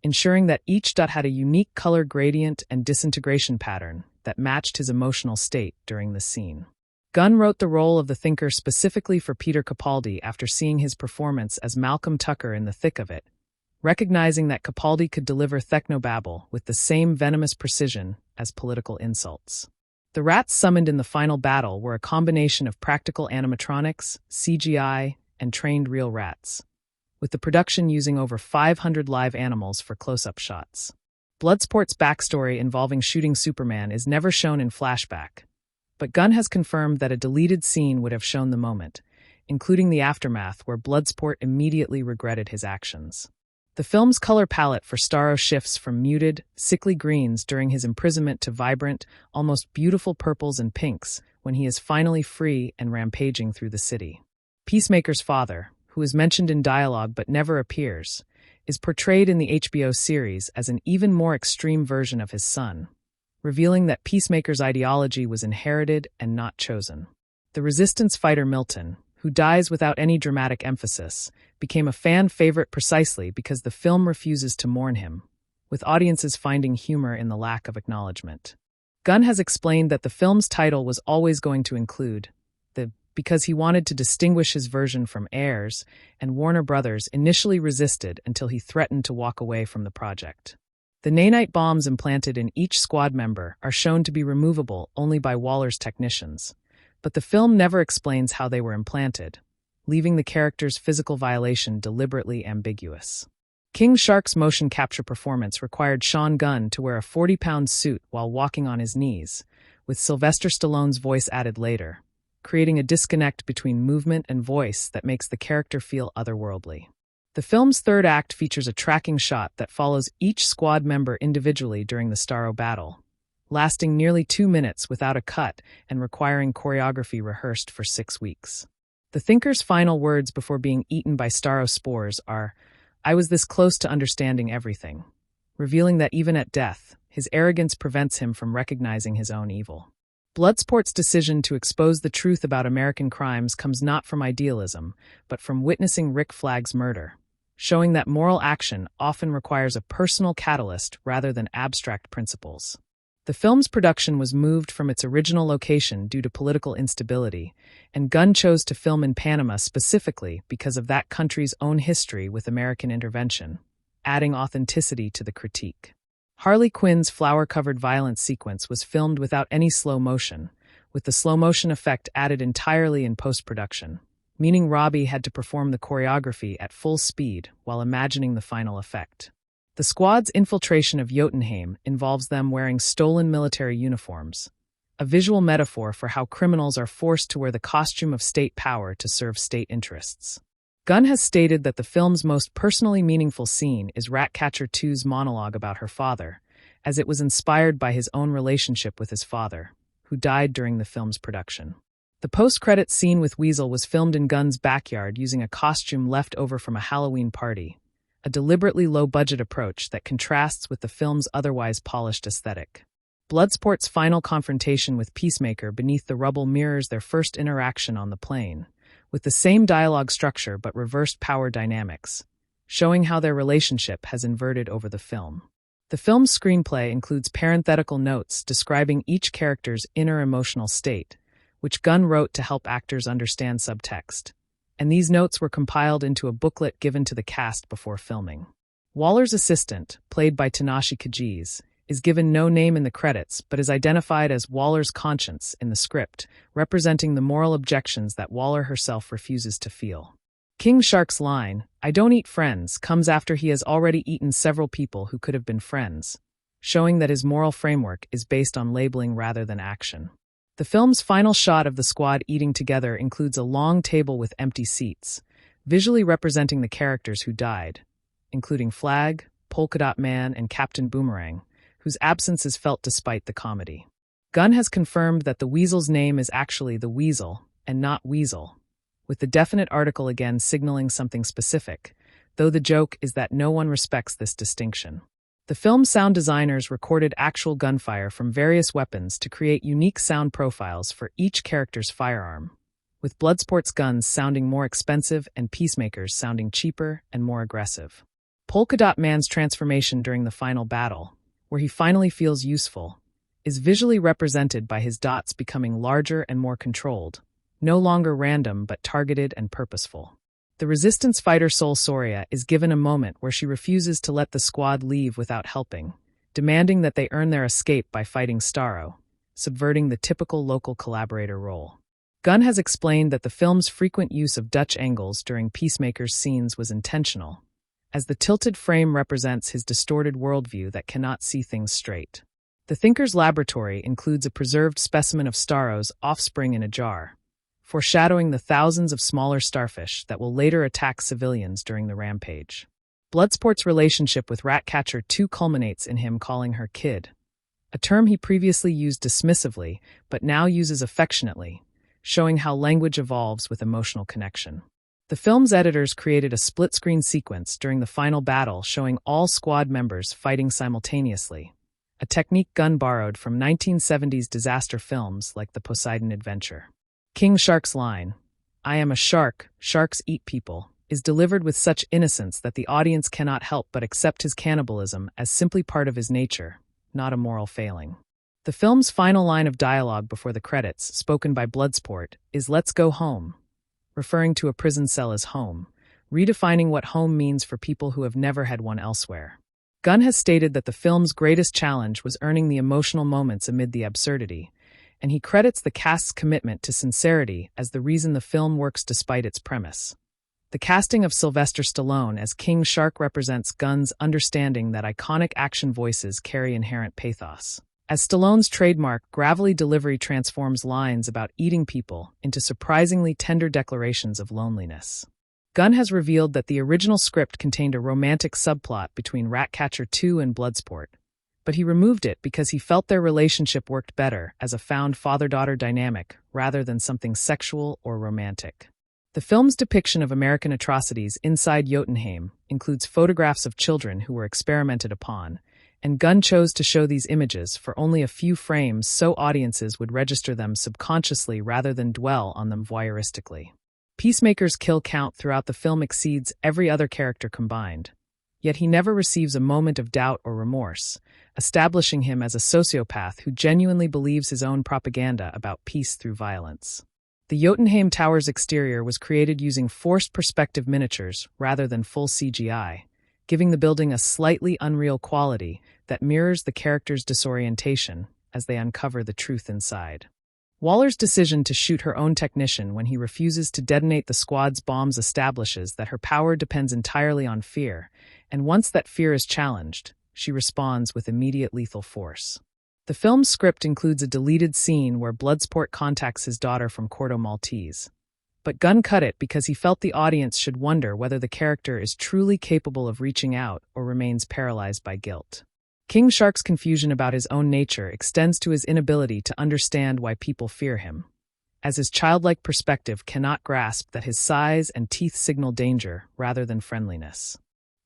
ensuring that each dot had a unique color gradient and disintegration pattern that matched his emotional state during the scene. Gunn wrote the role of the Thinker specifically for Peter Capaldi after seeing his performance as Malcolm Tucker in The Thick of It, recognizing that Capaldi could deliver technobabble with the same venomous precision as political insults. The rats summoned in the final battle were a combination of practical animatronics, CGI, and trained real rats, with the production using over 500 live animals for close-up shots. Bloodsport's backstory involving shooting Superman is never shown in flashback, but Gunn has confirmed that a deleted scene would have shown the moment, including the aftermath where Bloodsport immediately regretted his actions. The film's color palette for Starro shifts from muted, sickly greens during his imprisonment to vibrant, almost beautiful purples and pinks when he is finally free and rampaging through the city. Peacemaker's father, who is mentioned in dialogue but never appears, is portrayed in the HBO series as an even more extreme version of his son, revealing that Peacemaker's ideology was inherited and not chosen. The resistance fighter Milton, who dies without any dramatic emphasis, became a fan favorite precisely because the film refuses to mourn him, with audiences finding humor in the lack of acknowledgement. Gunn has explained that the film's title was always going to include the because he wanted to distinguish his version from Heirs, and Warner Brothers initially resisted until he threatened to walk away from the project. The nanite bombs implanted in each squad member are shown to be removable only by Waller's technicians, but the film never explains how they were implanted, leaving the character's physical violation deliberately ambiguous. King Shark's motion capture performance required Sean Gunn to wear a 40-pound suit while walking on his knees, with Sylvester Stallone's voice added later, creating a disconnect between movement and voice that makes the character feel otherworldly. The film's third act features a tracking shot that follows each squad member individually during the Starro battle, lasting nearly 2 minutes without a cut and requiring choreography rehearsed for 6 weeks. The Thinker's final words before being eaten by Starro spores are, "I was this close to understanding everything," revealing that even at death, his arrogance prevents him from recognizing his own evil. Bloodsport's decision to expose the truth about American crimes comes not from idealism, but from witnessing Rick Flagg's murder, showing that moral action often requires a personal catalyst rather than abstract principles. The film's production was moved from its original location due to political instability, and Gunn chose to film in Panama specifically because of that country's own history with American intervention, adding authenticity to the critique. Harley Quinn's flower-covered violence sequence was filmed without any slow motion, with the slow-motion effect added entirely in post-production, meaning Robbie had to perform the choreography at full speed while imagining the final effect. The squad's infiltration of Jotunheim involves them wearing stolen military uniforms, a visual metaphor for how criminals are forced to wear the costume of state power to serve state interests. Gunn has stated that the film's most personally meaningful scene is Ratcatcher 2's monologue about her father, as it was inspired by his own relationship with his father, who died during the film's production. The post-credits scene with Weasel was filmed in Gunn's backyard using a costume left over from a Halloween party, a deliberately low-budget approach that contrasts with the film's otherwise polished aesthetic. Bloodsport's final confrontation with Peacemaker beneath the rubble mirrors their first interaction on the plane, with the same dialogue structure but reversed power dynamics, showing how their relationship has inverted over the film. The film's screenplay includes parenthetical notes describing each character's inner emotional state, which Gunn wrote to help actors understand subtext, and these notes were compiled into a booklet given to the cast before filming. Waller's assistant, played by Tanashi Kajiz, is given no name in the credits but is identified as Waller's conscience in the script, representing the moral objections that Waller herself refuses to feel. King Shark's line, "I don't eat friends," comes after he has already eaten several people who could have been friends, showing that his moral framework is based on labeling rather than action. The film's final shot of the squad eating together includes a long table with empty seats, visually representing the characters who died, including Flag, Polka Dot Man, and Captain Boomerang, whose absence is felt despite the comedy. Gunn has confirmed that the Weasel's name is actually the Weasel, and not Weasel, with the definite article again signaling something specific, though the joke is that no one respects this distinction. The film's sound designers recorded actual gunfire from various weapons to create unique sound profiles for each character's firearm, with Bloodsport's guns sounding more expensive and Peacemaker's sounding cheaper and more aggressive. Polka Dot Man's transformation during the final battle, where he finally feels useful, is visually represented by his dots becoming larger and more controlled, no longer random but targeted and purposeful. The Resistance fighter Sol Soria is given a moment where she refuses to let the squad leave without helping, demanding that they earn their escape by fighting Starro, subverting the typical local collaborator role. Gunn has explained that the film's frequent use of Dutch angles during Peacemaker's scenes was intentional, as the tilted frame represents his distorted worldview that cannot see things straight. The Thinker's Laboratory includes a preserved specimen of Starro's offspring in a jar, foreshadowing the thousands of smaller starfish that will later attack civilians during the rampage. Bloodsport's relationship with Ratcatcher 2 culminates in him calling her kid, a term he previously used dismissively but now uses affectionately, showing how language evolves with emotional connection. The film's editors created a split-screen sequence during the final battle showing all squad members fighting simultaneously, a technique Gunn borrowed from 1970s disaster films like The Poseidon Adventure. King Shark's line, "I am a shark, sharks eat people," is delivered with such innocence that the audience cannot help but accept his cannibalism as simply part of his nature, not a moral failing. The film's final line of dialogue before the credits, spoken by Bloodsport, is "Let's go home," referring to a prison cell as home, redefining what home means for people who have never had one elsewhere. Gunn has stated that the film's greatest challenge was earning the emotional moments amid the absurdity, and he credits the cast's commitment to sincerity as the reason the film works despite its premise. The casting of Sylvester Stallone as King Shark represents Gunn's understanding that iconic action voices carry inherent pathos. As Stallone's trademark gravelly delivery transforms lines about eating people into surprisingly tender declarations of loneliness. Gunn has revealed that the original script contained a romantic subplot between Ratcatcher 2 and Bloodsport, but he removed it because he felt their relationship worked better as a found father-daughter dynamic rather than something sexual or romantic. The film's depiction of American atrocities inside Jotunheim includes photographs of children who were experimented upon, and Gunn chose to show these images for only a few frames so audiences would register them subconsciously rather than dwell on them voyeuristically. Peacemaker's kill count throughout the film exceeds every other character combined, yet he never receives a moment of doubt or remorse, establishing him as a sociopath who genuinely believes his own propaganda about peace through violence. The Jotunheim Tower's exterior was created using forced perspective miniatures rather than full CGI, giving the building a slightly unreal quality that mirrors the characters' disorientation as they uncover the truth inside. Waller's decision to shoot her own technician when he refuses to detonate the squad's bombs establishes that her power depends entirely on fear, and once that fear is challenged, she responds with immediate lethal force. The film's script includes a deleted scene where Bloodsport contacts his daughter from Corto Maltese, but Gunn cut it because he felt the audience should wonder whether the character is truly capable of reaching out or remains paralyzed by guilt. King Shark's confusion about his own nature extends to his inability to understand why people fear him, as his childlike perspective cannot grasp that his size and teeth signal danger rather than friendliness.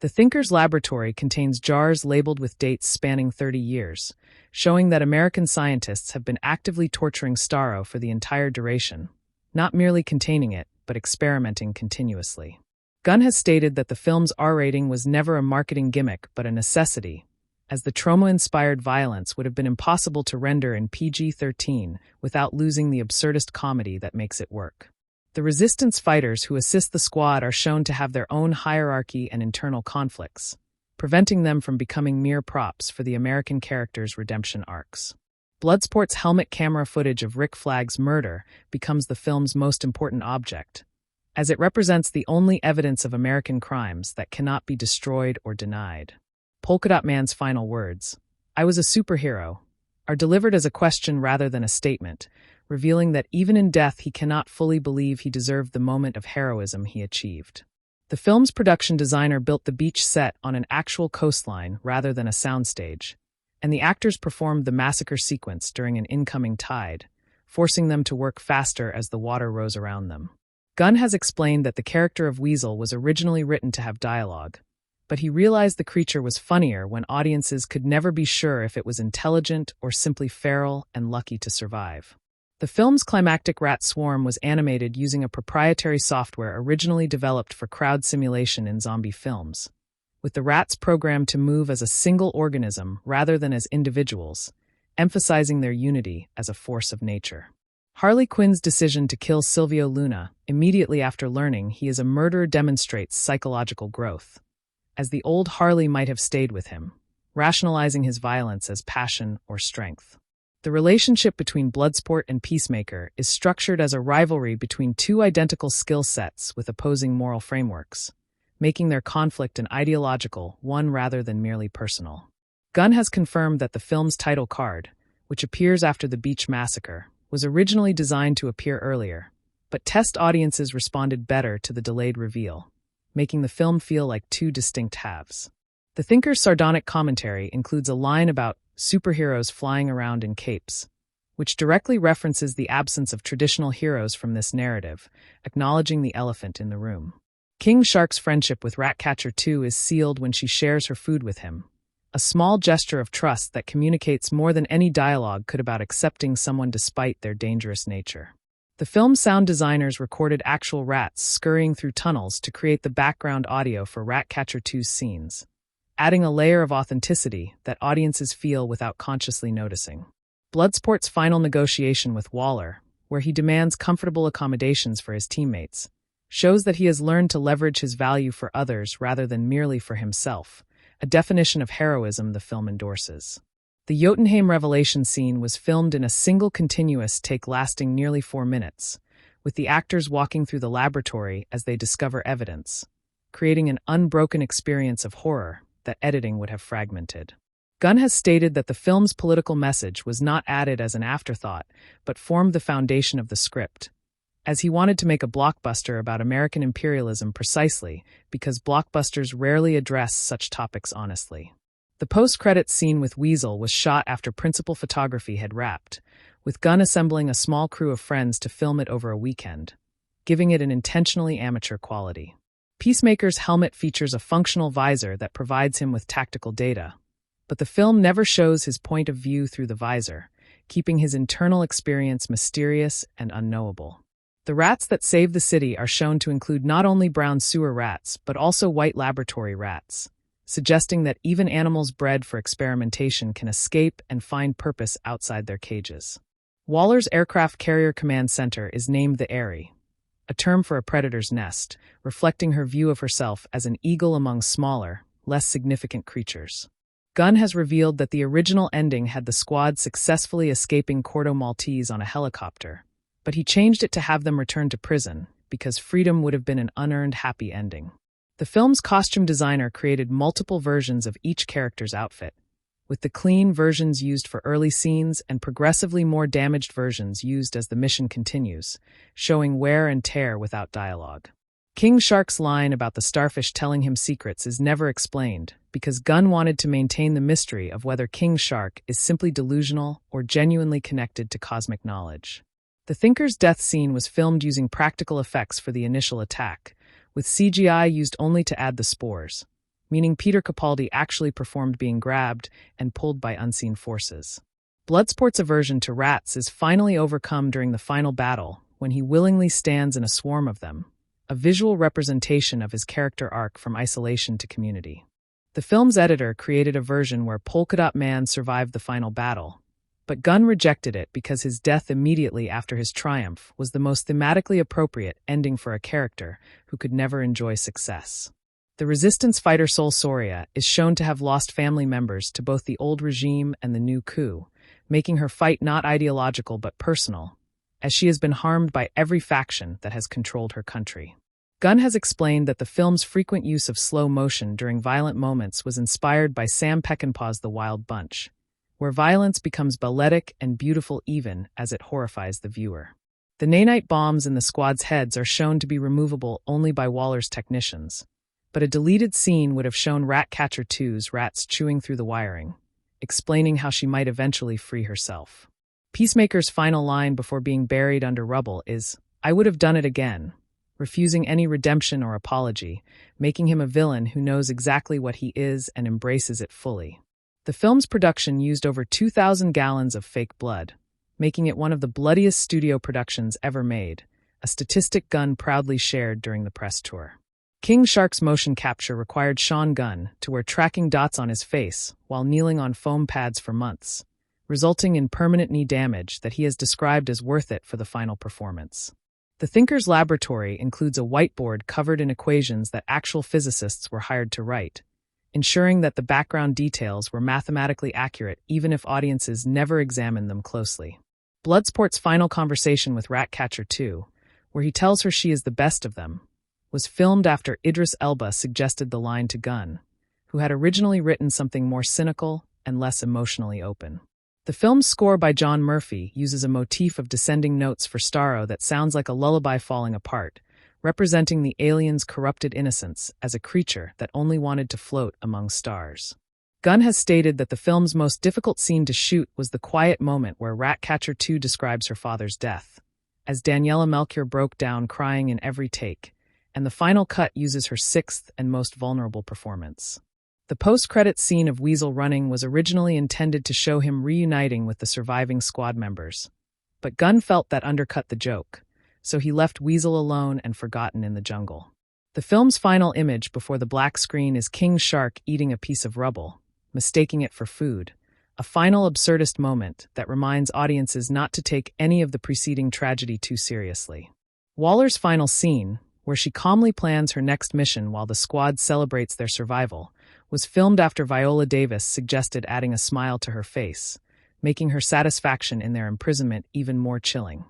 The Thinker's laboratory contains jars labeled with dates spanning 30 years, showing that American scientists have been actively torturing Starro for the entire duration, not merely containing it, but experimenting continuously. Gunn has stated that the film's R rating was never a marketing gimmick but a necessity, as the trauma-inspired violence would have been impossible to render in PG-13 without losing the absurdist comedy that makes it work. The resistance fighters who assist the squad are shown to have their own hierarchy and internal conflicts, preventing them from becoming mere props for the American characters' redemption arcs. Bloodsport's helmet camera footage of Rick Flag's murder becomes the film's most important object, as it represents the only evidence of American crimes that cannot be destroyed or denied. Polka Dot Man's final words, "I was a superhero," are delivered as a question rather than a statement, revealing that even in death he cannot fully believe he deserved the moment of heroism he achieved. The film's production designer built the beach set on an actual coastline rather than a soundstage, and the actors performed the massacre sequence during an incoming tide, forcing them to work faster as the water rose around them. Gunn has explained that the character of Weasel was originally written to have dialogue, but he realized the creature was funnier when audiences could never be sure if it was intelligent or simply feral and lucky to survive. The film's climactic rat swarm was animated using a proprietary software originally developed for crowd simulation in zombie films, with the rats programmed to move as a single organism rather than as individuals, emphasizing their unity as a force of nature. Harley Quinn's decision to kill Silvio Luna immediately after learning he is a murderer demonstrates psychological growth, as the old Harley might have stayed with him, rationalizing his violence as passion or strength. The relationship between Bloodsport and Peacemaker is structured as a rivalry between two identical skill sets with opposing moral frameworks, making their conflict an ideological one rather than merely personal. Gunn has confirmed that the film's title card, which appears after the beach massacre, was originally designed to appear earlier, but test audiences responded better to the delayed reveal, making the film feel like two distinct halves. The Thinker's sardonic commentary includes a line about superheroes flying around in capes, which directly references the absence of traditional heroes from this narrative, acknowledging the elephant in the room. King Shark's friendship with Ratcatcher 2 is sealed when she shares her food with him, a small gesture of trust that communicates more than any dialogue could about accepting someone despite their dangerous nature. The film's sound designers recorded actual rats scurrying through tunnels to create the background audio for Ratcatcher 2's scenes, adding a layer of authenticity that audiences feel without consciously noticing. Bloodsport's final negotiation with Waller, where he demands comfortable accommodations for his teammates, shows that he has learned to leverage his value for others rather than merely for himself, a definition of heroism the film endorses. The Jotunheim revelation scene was filmed in a single continuous take lasting nearly 4 minutes, with the actors walking through the laboratory as they discover evidence, creating an unbroken experience of horror that editing would have fragmented. Gunn has stated that the film's political message was not added as an afterthought, but formed the foundation of the script, as he wanted to make a blockbuster about American imperialism precisely because blockbusters rarely address such topics honestly. The post-credits scene with Weasel was shot after principal photography had wrapped, with Gunn assembling a small crew of friends to film it over a weekend, giving it an intentionally amateur quality. Peacemaker's helmet features a functional visor that provides him with tactical data, but the film never shows his point of view through the visor, keeping his internal experience mysterious and unknowable. The rats that save the city are shown to include not only brown sewer rats but also white laboratory rats, suggesting that even animals bred for experimentation can escape and find purpose outside their cages. Waller's Aircraft Carrier Command Center is named the Eyrie, a term for a predator's nest, reflecting her view of herself as an eagle among smaller, less significant creatures. Gunn has revealed that the original ending had the squad successfully escaping Corto Maltese on a helicopter, but he changed it to have them return to prison because freedom would have been an unearned happy ending. The film's costume designer created multiple versions of each character's outfit, with the clean versions used for early scenes and progressively more damaged versions used as the mission continues, showing wear and tear without dialogue. King Shark's line about the starfish telling him secrets is never explained, because Gunn wanted to maintain the mystery of whether King Shark is simply delusional or genuinely connected to cosmic knowledge. The Thinker's death scene was filmed using practical effects for the initial attack, with CGI used only to add the spores, meaning Peter Capaldi actually performed being grabbed and pulled by unseen forces. Bloodsport's aversion to rats is finally overcome during the final battle when he willingly stands in a swarm of them, a visual representation of his character arc from isolation to community. The film's editor created a version where Polka Dot Man survived the final battle, but Gunn rejected it because his death immediately after his triumph was the most thematically appropriate ending for a character who could never enjoy success. The resistance fighter Sol Soria is shown to have lost family members to both the old regime and the new coup, making her fight not ideological but personal, as she has been harmed by every faction that has controlled her country. Gunn has explained that the film's frequent use of slow motion during violent moments was inspired by Sam Peckinpah's The Wild Bunch, where violence becomes balletic and beautiful even as it horrifies the viewer. The nanite bombs in the squad's heads are shown to be removable only by Waller's technicians, but a deleted scene would have shown Ratcatcher 2's rats chewing through the wiring, explaining how she might eventually free herself. Peacemaker's final line before being buried under rubble is, "I would have done it again," refusing any redemption or apology, making him a villain who knows exactly what he is and embraces it fully. The film's production used over 2,000 gallons of fake blood, making it one of the bloodiest studio productions ever made, a statistic Gunn proudly shared during the press tour. King Shark's motion capture required Sean Gunn to wear tracking dots on his face while kneeling on foam pads for months, resulting in permanent knee damage that he has described as worth it for the final performance. The Thinker's Laboratory includes a whiteboard covered in equations that actual physicists were hired to write, ensuring that the background details were mathematically accurate even if audiences never examined them closely. Bloodsport's final conversation with Ratcatcher 2, where he tells her she is the best of them, was filmed after Idris Elba suggested the line to Gunn, who had originally written something more cynical and less emotionally open. The film's score by John Murphy uses a motif of descending notes for Starro that sounds like a lullaby falling apart, representing the alien's corrupted innocence as a creature that only wanted to float among stars. Gunn has stated that the film's most difficult scene to shoot was the quiet moment where Ratcatcher 2 describes her father's death, as Daniela Melchior broke down crying in every take, and the final cut uses her sixth and most vulnerable performance. The post-credits scene of Weasel running was originally intended to show him reuniting with the surviving squad members, but Gunn felt that undercut the joke, so he left Weasel alone and forgotten in the jungle. The film's final image before the black screen is King Shark eating a piece of rubble, mistaking it for food, a final absurdist moment that reminds audiences not to take any of the preceding tragedy too seriously. Waller's final scene, where she calmly plans her next mission while the squad celebrates their survival, was filmed after Viola Davis suggested adding a smile to her face, making her satisfaction in their imprisonment even more chilling.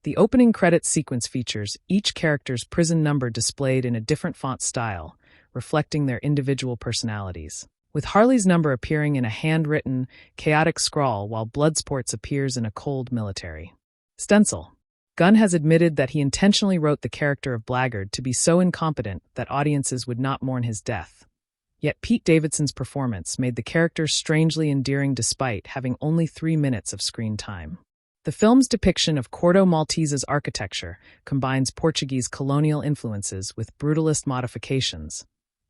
The opening credits sequence features each character's prison number displayed in a different font style, reflecting their individual personalities, with Harley's number appearing in a handwritten, chaotic scrawl while Bloodsport's appears in a cold military stencil. Gunn has admitted that he intentionally wrote the character of Blackguard to be so incompetent that audiences would not mourn his death. Yet Pete Davidson's performance made the character strangely endearing despite having only 3 minutes of screen time. The film's depiction of Cordo Maltese's architecture combines Portuguese colonial influences with brutalist modifications,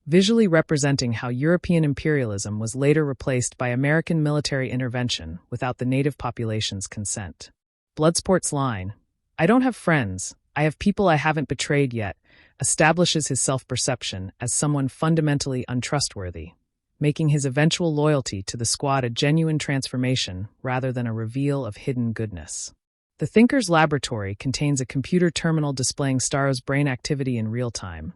visually representing how European imperialism was later replaced by American military intervention without the native population's consent. Bloodsport's line, "I don't have friends, I have people I haven't betrayed yet," establishes his self-perception as someone fundamentally untrustworthy, making his eventual loyalty to the squad a genuine transformation rather than a reveal of hidden goodness. The Thinker's Laboratory contains a computer terminal displaying Starro's brain activity in real time,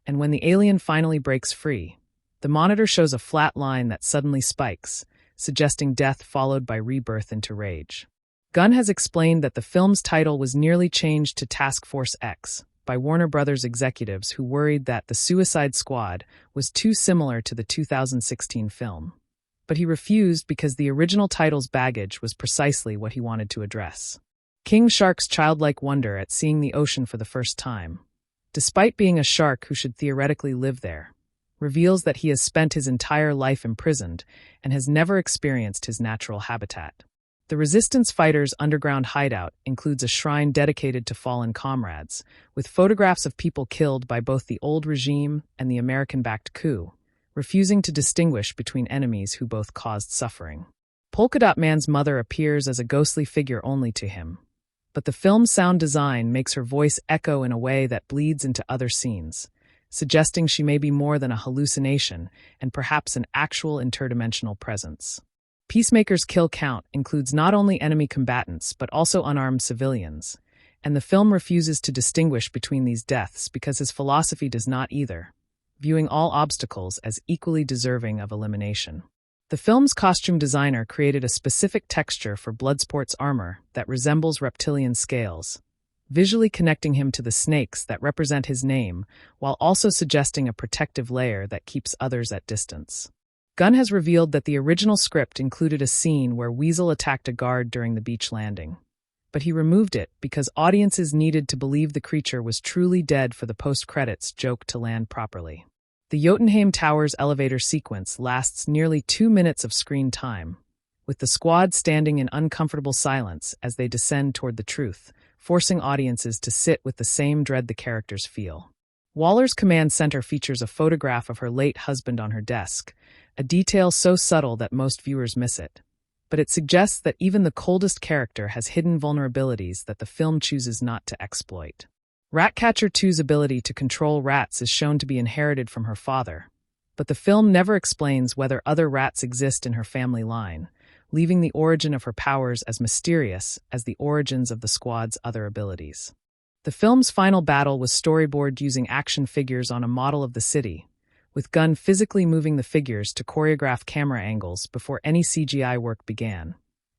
and when the alien finally breaks free, the monitor shows a flat line that suddenly spikes, suggesting death followed by rebirth into rage. Gunn has explained that the film's title was nearly changed to Task Force X by Warner Brothers executives who worried that The Suicide Squad was too similar to the 2016 film. But he refused because the original title's baggage was precisely what he wanted to address. King Shark's childlike wonder at seeing the ocean for the first time, despite being a shark who should theoretically live there, reveals that he has spent his entire life imprisoned and has never experienced his natural habitat. The Resistance Fighters' underground hideout includes a shrine dedicated to fallen comrades, with photographs of people killed by both the old regime and the American-backed coup, refusing to distinguish between enemies who both caused suffering. Polka Dot Man's mother appears as a ghostly figure only to him, but the film's sound design makes her voice echo in a way that bleeds into other scenes, suggesting she may be more than a hallucination and perhaps an actual interdimensional presence. Peacemaker's kill count includes not only enemy combatants but also unarmed civilians, and the film refuses to distinguish between these deaths because his philosophy does not either, viewing all obstacles as equally deserving of elimination. The film's costume designer created a specific texture for Bloodsport's armor that resembles reptilian scales, visually connecting him to the snakes that represent his name while also suggesting a protective layer that keeps others at distance. Gunn has revealed that the original script included a scene where Weasel attacked a guard during the beach landing, but he removed it because audiences needed to believe the creature was truly dead for the post-credits joke to land properly. The Jotunheim Towers elevator sequence lasts nearly 2 minutes of screen time, with the squad standing in uncomfortable silence as they descend toward the truth, forcing audiences to sit with the same dread the characters feel. Waller's command center features a photograph of her late husband on her desk, a detail so subtle that most viewers miss it. But it suggests that even the coldest character has hidden vulnerabilities that the film chooses not to exploit. Ratcatcher 2's ability to control rats is shown to be inherited from her father, but the film never explains whether other rats exist in her family line, leaving the origin of her powers as mysterious as the origins of the squad's other abilities. The film's final battle was storyboarded using action figures on a model of the city, with Gunn physically moving the figures to choreograph camera angles before any CGI work began,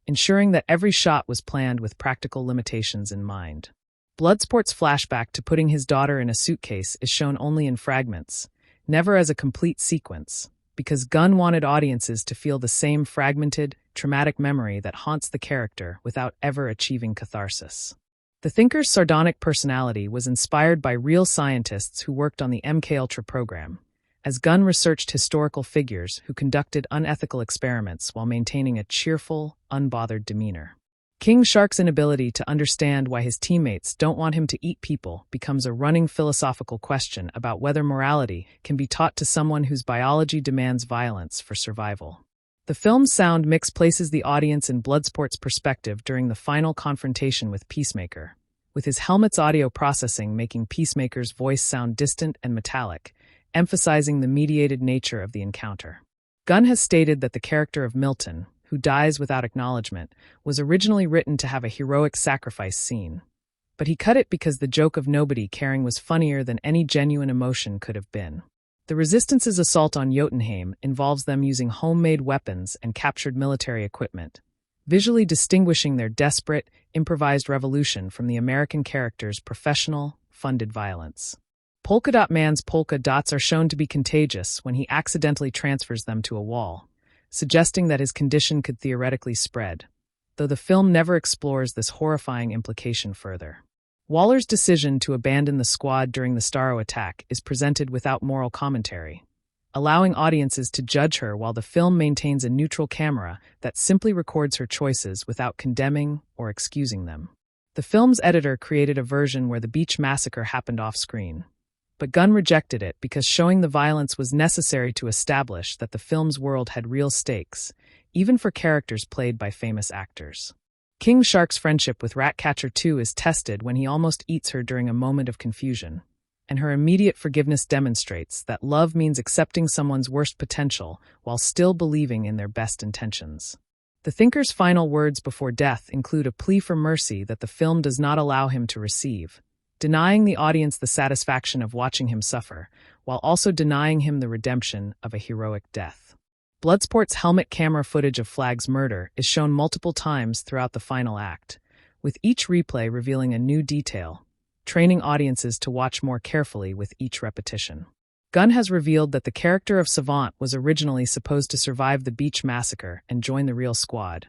ensuring that every shot was planned with practical limitations in mind. Bloodsport's flashback to putting his daughter in a suitcase is shown only in fragments, never as a complete sequence, because Gunn wanted audiences to feel the same fragmented, traumatic memory that haunts the character without ever achieving catharsis. The thinker's sardonic personality was inspired by real scientists who worked on the MKUltra program, as Gunn researched historical figures who conducted unethical experiments while maintaining a cheerful, unbothered demeanor. King Shark's inability to understand why his teammates don't want him to eat people becomes a running philosophical question about whether morality can be taught to someone whose biology demands violence for survival. The film's sound mix places the audience in Bloodsport's perspective during the final confrontation with Peacemaker, with his helmet's audio processing making Peacemaker's voice sound distant and metallic, emphasizing the mediated nature of the encounter. Gunn has stated that the character of Milton, who dies without acknowledgement, was originally written to have a heroic sacrifice scene, but he cut it because the joke of nobody caring was funnier than any genuine emotion could have been. The Resistance's assault on Jotunheim involves them using homemade weapons and captured military equipment, visually distinguishing their desperate, improvised revolution from the American character's professional, funded violence. Polka Dot Man's polka dots are shown to be contagious when he accidentally transfers them to a wall, suggesting that his condition could theoretically spread, though the film never explores this horrifying implication further. Waller's decision to abandon the squad during the Starro attack is presented without moral commentary, allowing audiences to judge her while the film maintains a neutral camera that simply records her choices without condemning or excusing them. The film's editor created a version where the beach massacre happened off-screen, but Gunn rejected it because showing the violence was necessary to establish that the film's world had real stakes, even for characters played by famous actors. King Shark's friendship with Ratcatcher 2 is tested when he almost eats her during a moment of confusion, and her immediate forgiveness demonstrates that love means accepting someone's worst potential while still believing in their best intentions. The thinker's final words before death include a plea for mercy that the film does not allow him to receive, denying the audience the satisfaction of watching him suffer, while also denying him the redemption of a heroic death. Bloodsport's helmet camera footage of Flag's murder is shown multiple times throughout the final act, with each replay revealing a new detail, training audiences to watch more carefully with each repetition. Gunn has revealed that the character of Savant was originally supposed to survive the beach massacre and join the real squad,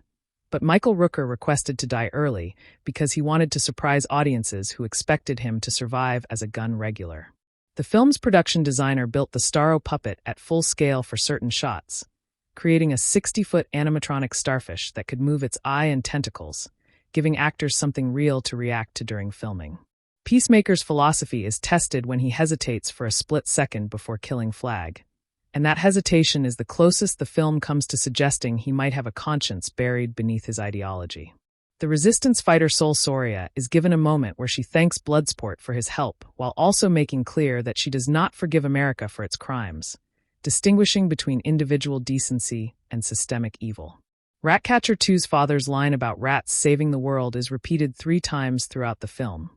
but Michael Rooker requested to die early because he wanted to surprise audiences who expected him to survive as a Gunn regular. The film's production designer built the Starro puppet at full scale for certain shots, creating a 60-foot animatronic starfish that could move its eye and tentacles, giving actors something real to react to during filming. Peacemaker's philosophy is tested when he hesitates for a split second before killing Flag, And that hesitation is the closest the film comes to suggesting he might have a conscience buried beneath his ideology. The resistance fighter Sol Soria is given a moment where she thanks Bloodsport for his help while also making clear that she does not forgive America for its crimes, distinguishing between individual decency and systemic evil. Ratcatcher 2's father's line about rats saving the world is repeated 3 times throughout the film,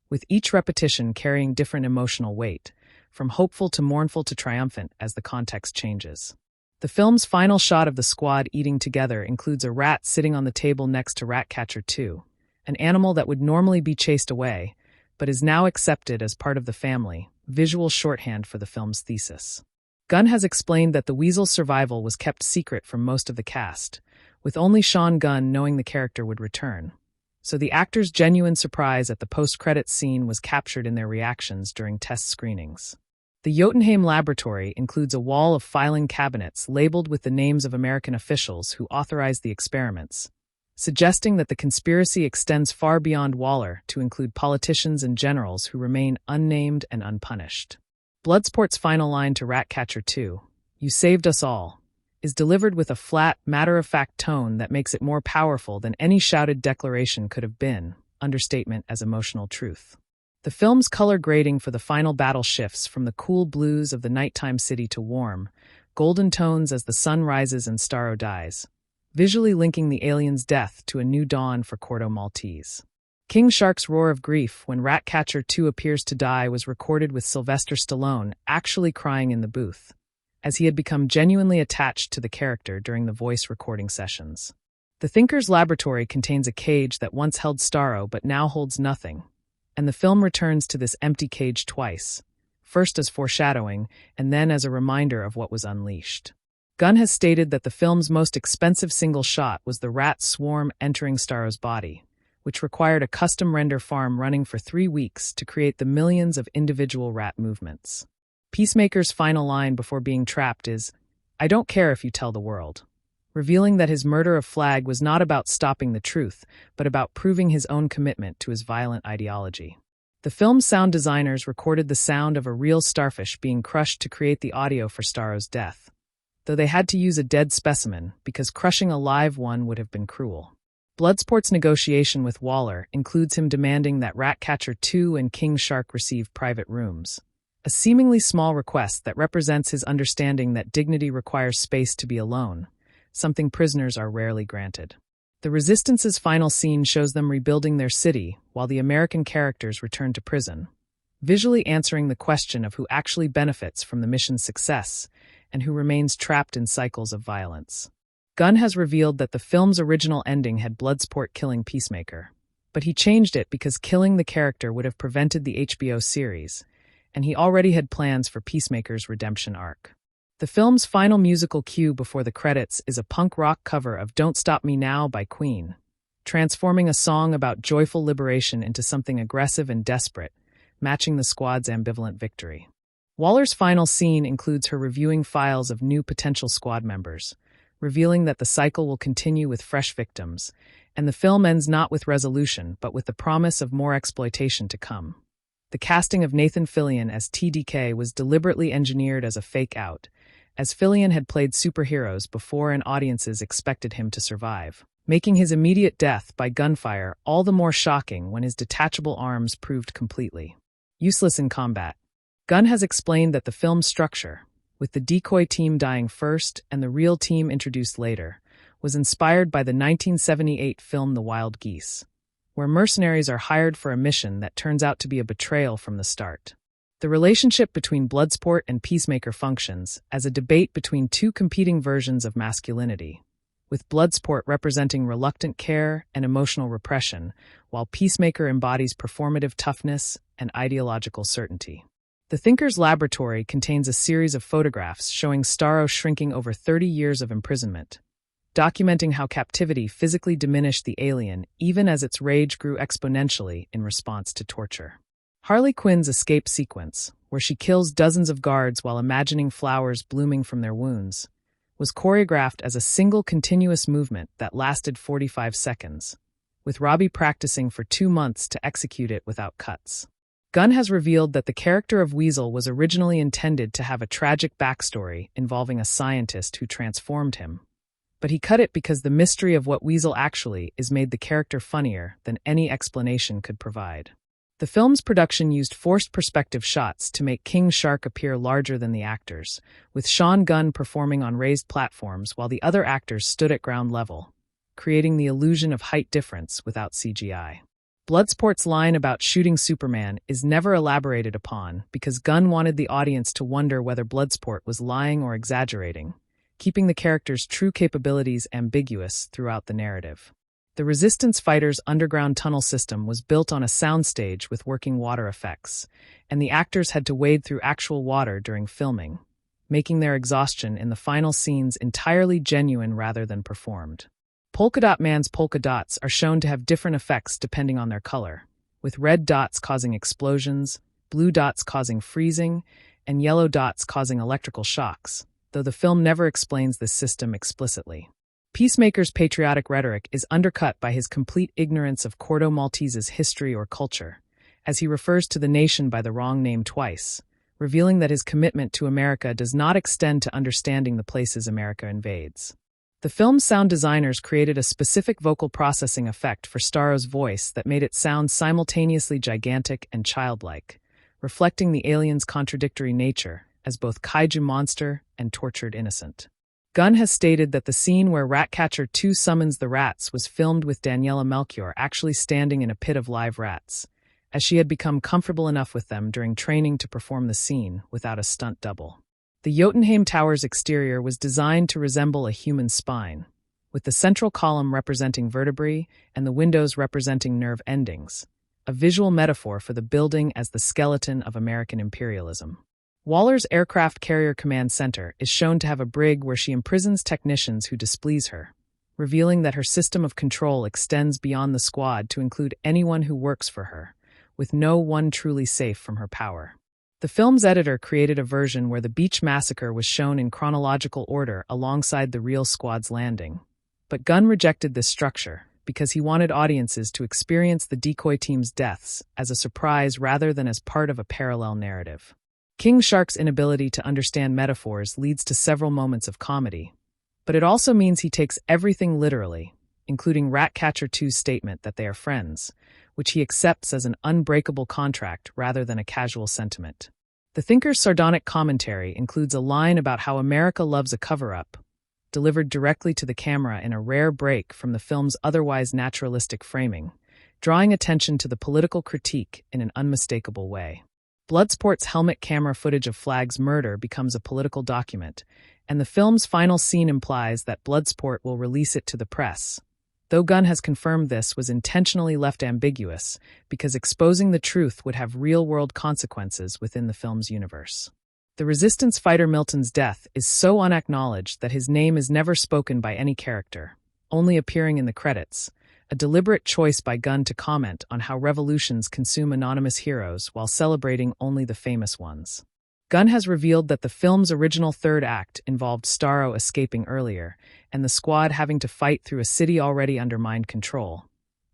with each repetition carrying different emotional weight, from hopeful to mournful to triumphant as the context changes. The film's final shot of the squad eating together includes a rat sitting on the table next to Ratcatcher 2, an animal that would normally be chased away, but is now accepted as part of the family, visual shorthand for the film's thesis. Gunn has explained that the weasel's survival was kept secret from most of the cast, with only Sean Gunn knowing the character would return. So the actors' genuine surprise at the post-credits scene was captured in their reactions during test screenings. The Jotunheim laboratory includes a wall of filing cabinets labeled with the names of American officials who authorized the experiments, suggesting that the conspiracy extends far beyond Waller to include politicians and generals who remain unnamed and unpunished. Bloodsport's final line to Ratcatcher 2, "You saved us all," is delivered with a flat, matter-of-fact tone that makes it more powerful than any shouted declaration could have been, understatement as emotional truth. The film's color grading for the final battle shifts from the cool blues of the nighttime city to warm, golden tones as the sun rises and Starro dies, visually linking the alien's death to a new dawn for Corto Maltese. King Shark's roar of grief when Ratcatcher 2 appears to die was recorded with Sylvester Stallone actually crying in the booth, as he had become genuinely attached to the character during the voice recording sessions. The Thinker's laboratory contains a cage that once held Starro but now holds nothing, and the film returns to this empty cage twice, first as foreshadowing and then as a reminder of what was unleashed. Gunn has stated that the film's most expensive single shot was the rat swarm entering Starro's body, which required a custom render farm running for 3 weeks to create the millions of individual rat movements. Peacemaker's final line before being trapped is, "I don't care if you tell the world," revealing that his murder of Flag was not about stopping the truth, but about proving his own commitment to his violent ideology. The film's sound designers recorded the sound of a real starfish being crushed to create the audio for Starro's death, though they had to use a dead specimen because crushing a live one would have been cruel. Bloodsport's negotiation with Waller includes him demanding that Ratcatcher 2 and King Shark receive private rooms, a seemingly small request that represents his understanding that dignity requires space to be alone, something prisoners are rarely granted. The Resistance's final scene shows them rebuilding their city while the American characters return to prison, visually answering the question of who actually benefits from the mission's success and who remains trapped in cycles of violence. Gunn has revealed that the film's original ending had Bloodsport killing Peacemaker, but he changed it because killing the character would have prevented the HBO series, and he already had plans for Peacemaker's redemption arc. The film's final musical cue before the credits is a punk rock cover of Don't Stop Me Now by Queen, transforming a song about joyful liberation into something aggressive and desperate, matching the squad's ambivalent victory. Waller's final scene includes her reviewing files of new potential squad members, revealing that the cycle will continue with fresh victims, and the film ends not with resolution but with the promise of more exploitation to come. The casting of Nathan Fillion as TDK was deliberately engineered as a fake-out, as Fillion had played superheroes before and audiences expected him to survive, making his immediate death by gunfire all the more shocking when his detachable arms proved completely useless in combat. Gunn has explained that the film's structure, with the decoy team dying first and the real team introduced later, was inspired by the 1978 film The Wild Geese, where mercenaries are hired for a mission that turns out to be a betrayal from the start. The relationship between Bloodsport and Peacemaker functions as a debate between 2 competing versions of masculinity, with Bloodsport representing reluctant care and emotional repression, while Peacemaker embodies performative toughness and ideological certainty. The Thinker's laboratory contains a series of photographs showing Starro shrinking over 30 years of imprisonment, documenting how captivity physically diminished the alien even as its rage grew exponentially in response to torture. Harley Quinn's escape sequence, where she kills dozens of guards while imagining flowers blooming from their wounds, was choreographed as a single continuous movement that lasted 45 seconds, with Robbie practicing for 2 months to execute it without cuts. Gunn has revealed that the character of Weasel was originally intended to have a tragic backstory involving a scientist who transformed him. But he cut it because the mystery of what Weasel actually is made the character funnier than any explanation could provide. The film's production used forced perspective shots to make King Shark appear larger than the actors, with Sean Gunn performing on raised platforms while the other actors stood at ground level, creating the illusion of height difference without CGI. Bloodsport's line about shooting Superman is never elaborated upon because Gunn wanted the audience to wonder whether Bloodsport was lying or exaggerating, keeping the character's true capabilities ambiguous throughout the narrative. The Resistance Fighters' underground tunnel system was built on a soundstage with working water effects, and the actors had to wade through actual water during filming, making their exhaustion in the final scenes entirely genuine rather than performed. Polka Dot Man's polka dots are shown to have different effects depending on their color, with red dots causing explosions, blue dots causing freezing, and yellow dots causing electrical shocks, though the film never explains this system explicitly. Peacemaker's patriotic rhetoric is undercut by his complete ignorance of Corto Maltese's history or culture, as he refers to the nation by the wrong name twice, revealing that his commitment to America does not extend to understanding the places America invades. The film's sound designers created a specific vocal processing effect for Starro's voice that made it sound simultaneously gigantic and childlike, reflecting the alien's contradictory nature as both kaiju monster and tortured innocent. Gunn has stated that the scene where Ratcatcher 2 summons the rats was filmed with Daniela Melchior actually standing in a pit of live rats, as she had become comfortable enough with them during training to perform the scene without a stunt double. The Jotunheim Tower's exterior was designed to resemble a human spine, with the central column representing vertebrae and the windows representing nerve endings, a visual metaphor for the building as the skeleton of American imperialism. Waller's Aircraft Carrier Command Center is shown to have a brig where she imprisons technicians who displease her, revealing that her system of control extends beyond the squad to include anyone who works for her, with no one truly safe from her power. The film's editor created a version where the beach massacre was shown in chronological order alongside the real squad's landing. But Gunn rejected this structure because he wanted audiences to experience the decoy team's deaths as a surprise rather than as part of a parallel narrative. King Shark's inability to understand metaphors leads to several moments of comedy, but it also means he takes everything literally, including Ratcatcher 2's statement that they are friends, which he accepts as an unbreakable contract rather than a casual sentiment. The thinker's sardonic commentary includes a line about how America loves a cover-up, delivered directly to the camera in a rare break from the film's otherwise naturalistic framing, drawing attention to the political critique in an unmistakable way. Bloodsport's helmet camera footage of Flag's murder becomes a political document, and the film's final scene implies that Bloodsport will release it to the press, though Gunn has confirmed this was intentionally left ambiguous because exposing the truth would have real-world consequences within the film's universe. The Resistance fighter Milton's death is so unacknowledged that his name is never spoken by any character, only appearing in the credits, a deliberate choice by Gunn to comment on how revolutions consume anonymous heroes while celebrating only the famous ones. Gunn has revealed that the film's original third act involved Starro escaping earlier and the squad having to fight through a city already under mind control.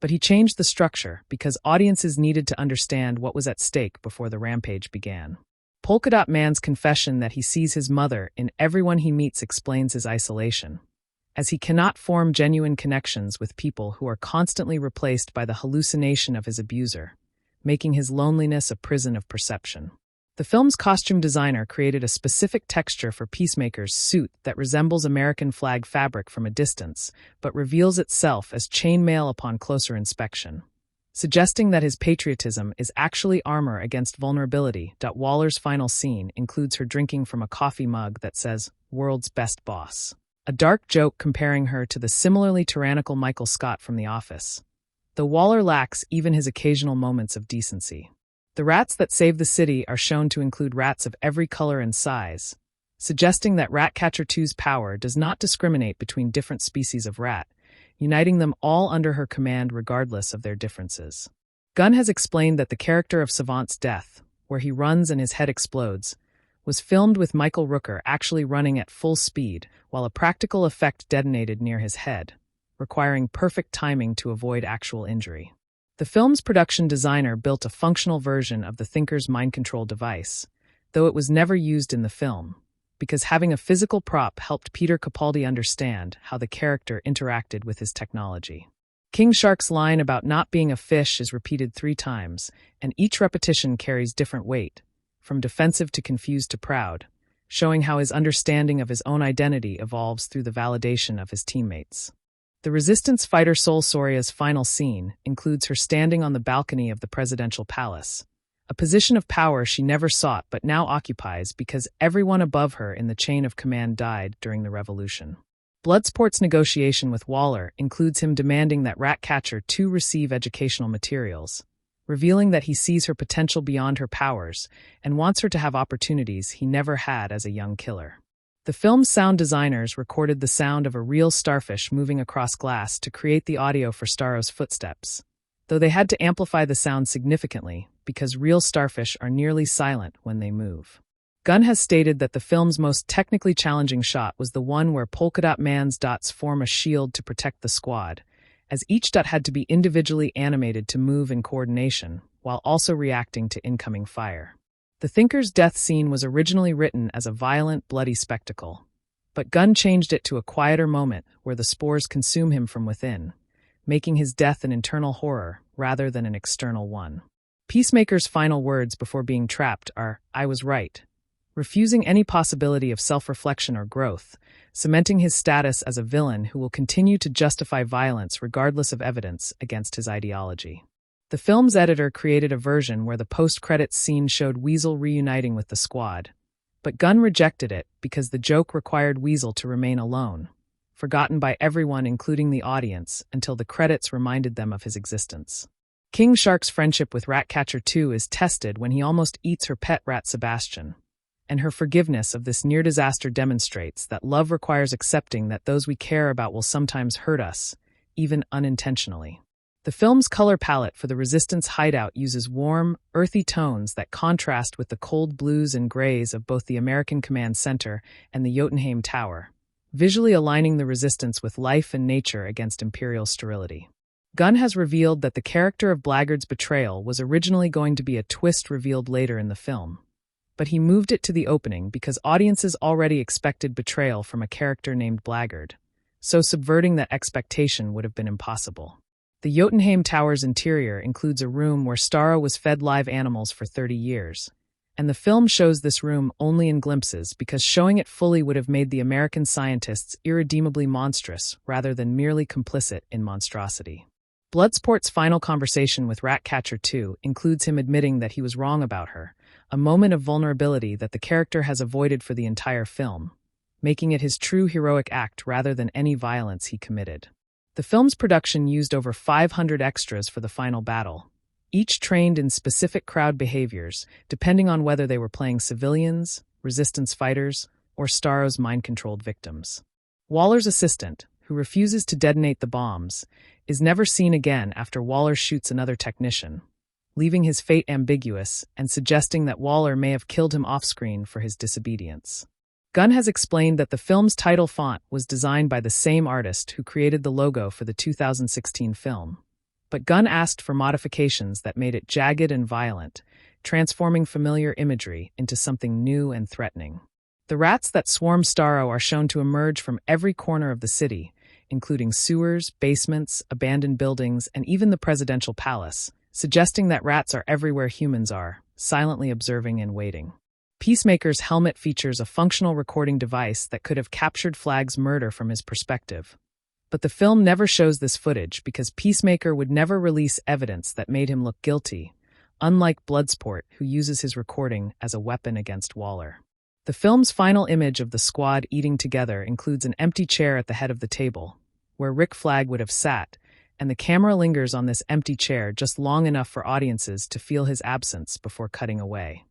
But he changed the structure because audiences needed to understand what was at stake before the rampage began. Polka Dot Man's confession that he sees his mother in everyone he meets explains his isolation, as he cannot form genuine connections with people who are constantly replaced by the hallucination of his abuser, making his loneliness a prison of perception. The film's costume designer created a specific texture for Peacemaker's suit that resembles American flag fabric from a distance, but reveals itself as chainmail upon closer inspection, suggesting that his patriotism is actually armor against vulnerability. Waller's final scene includes her drinking from a coffee mug that says, "World's Best Boss," a dark joke comparing her to the similarly tyrannical Michael Scott from The Office, though Waller lacks even his occasional moments of decency. The rats that save the city are shown to include rats of every color and size, suggesting that Ratcatcher 2's power does not discriminate between different species of rat, uniting them all under her command regardless of their differences. Gunn has explained that the character of Savant's death, where he runs and his head explodes, was filmed with Michael Rooker actually running at full speed while a practical effect detonated near his head, requiring perfect timing to avoid actual injury. The film's production designer built a functional version of the Thinker's mind control device, though it was never used in the film, because having a physical prop helped Peter Capaldi understand how the character interacted with his technology. King Shark's line about not being a fish is repeated 3 times, and each repetition carries different weight, from defensive to confused to proud, showing how his understanding of his own identity evolves through the validation of his teammates. The Resistance fighter Sol Soria's final scene includes her standing on the balcony of the presidential palace, a position of power she never sought but now occupies because everyone above her in the chain of command died during the revolution. Bloodsport's negotiation with Waller includes him demanding that Ratcatcher 2 receive educational materials, revealing that he sees her potential beyond her powers and wants her to have opportunities he never had as a young killer. The film's sound designers recorded the sound of a real starfish moving across glass to create the audio for Starro's footsteps, though they had to amplify the sound significantly because real starfish are nearly silent when they move. Gunn has stated that the film's most technically challenging shot was the one where Polka Dot Man's dots form a shield to protect the squad, as each dot had to be individually animated to move in coordination, while also reacting to incoming fire. The Thinker's death scene was originally written as a violent, bloody spectacle, but Gunn changed it to a quieter moment where the spores consume him from within, making his death an internal horror rather than an external one. Peacemaker's final words before being trapped are, "I was right," refusing any possibility of self-reflection or growth, cementing his status as a villain who will continue to justify violence regardless of evidence against his ideology. The film's editor created a version where the post-credits scene showed Weasel reuniting with the squad, but Gunn rejected it because the joke required Weasel to remain alone, forgotten by everyone including the audience until the credits reminded them of his existence. King Shark's friendship with Ratcatcher 2 is tested when he almost eats her pet rat Sebastian, and her forgiveness of this near-disaster demonstrates that love requires accepting that those we care about will sometimes hurt us, even unintentionally. The film's color palette for the Resistance hideout uses warm, earthy tones that contrast with the cold blues and grays of both the American Command Center and the Jotunheim Tower, visually aligning the Resistance with life and nature against Imperial sterility. Gunn has revealed that the character of Blackguard's betrayal was originally going to be a twist revealed later in the film, but he moved it to the opening because audiences already expected betrayal from a character named Blackguard, so subverting that expectation would have been impossible. The Jotunheim Tower's interior includes a room where Starro was fed live animals for 30 years, and the film shows this room only in glimpses because showing it fully would have made the American scientists irredeemably monstrous rather than merely complicit in monstrosity. Bloodsport's final conversation with Ratcatcher 2 includes him admitting that he was wrong about her, a moment of vulnerability that the character has avoided for the entire film, making it his true heroic act rather than any violence he committed. The film's production used over 500 extras for the final battle, each trained in specific crowd behaviors, depending on whether they were playing civilians, resistance fighters, or Starro's mind-controlled victims. Waller's assistant, who refuses to detonate the bombs, is never seen again after Waller shoots another technician, leaving his fate ambiguous and suggesting that Waller may have killed him off-screen for his disobedience. Gunn has explained that the film's title font was designed by the same artist who created the logo for the 2016 film, but Gunn asked for modifications that made it jagged and violent, transforming familiar imagery into something new and threatening. The rats that swarm Starro are shown to emerge from every corner of the city, including sewers, basements, abandoned buildings, and even the presidential palace, suggesting that rats are everywhere humans are, silently observing and waiting. Peacemaker's helmet features a functional recording device that could have captured Flagg's murder from his perspective. But the film never shows this footage because Peacemaker would never release evidence that made him look guilty, unlike Bloodsport, who uses his recording as a weapon against Waller. The film's final image of the squad eating together includes an empty chair at the head of the table, where Rick Flag would have sat, and the camera lingers on this empty chair just long enough for audiences to feel his absence before cutting away.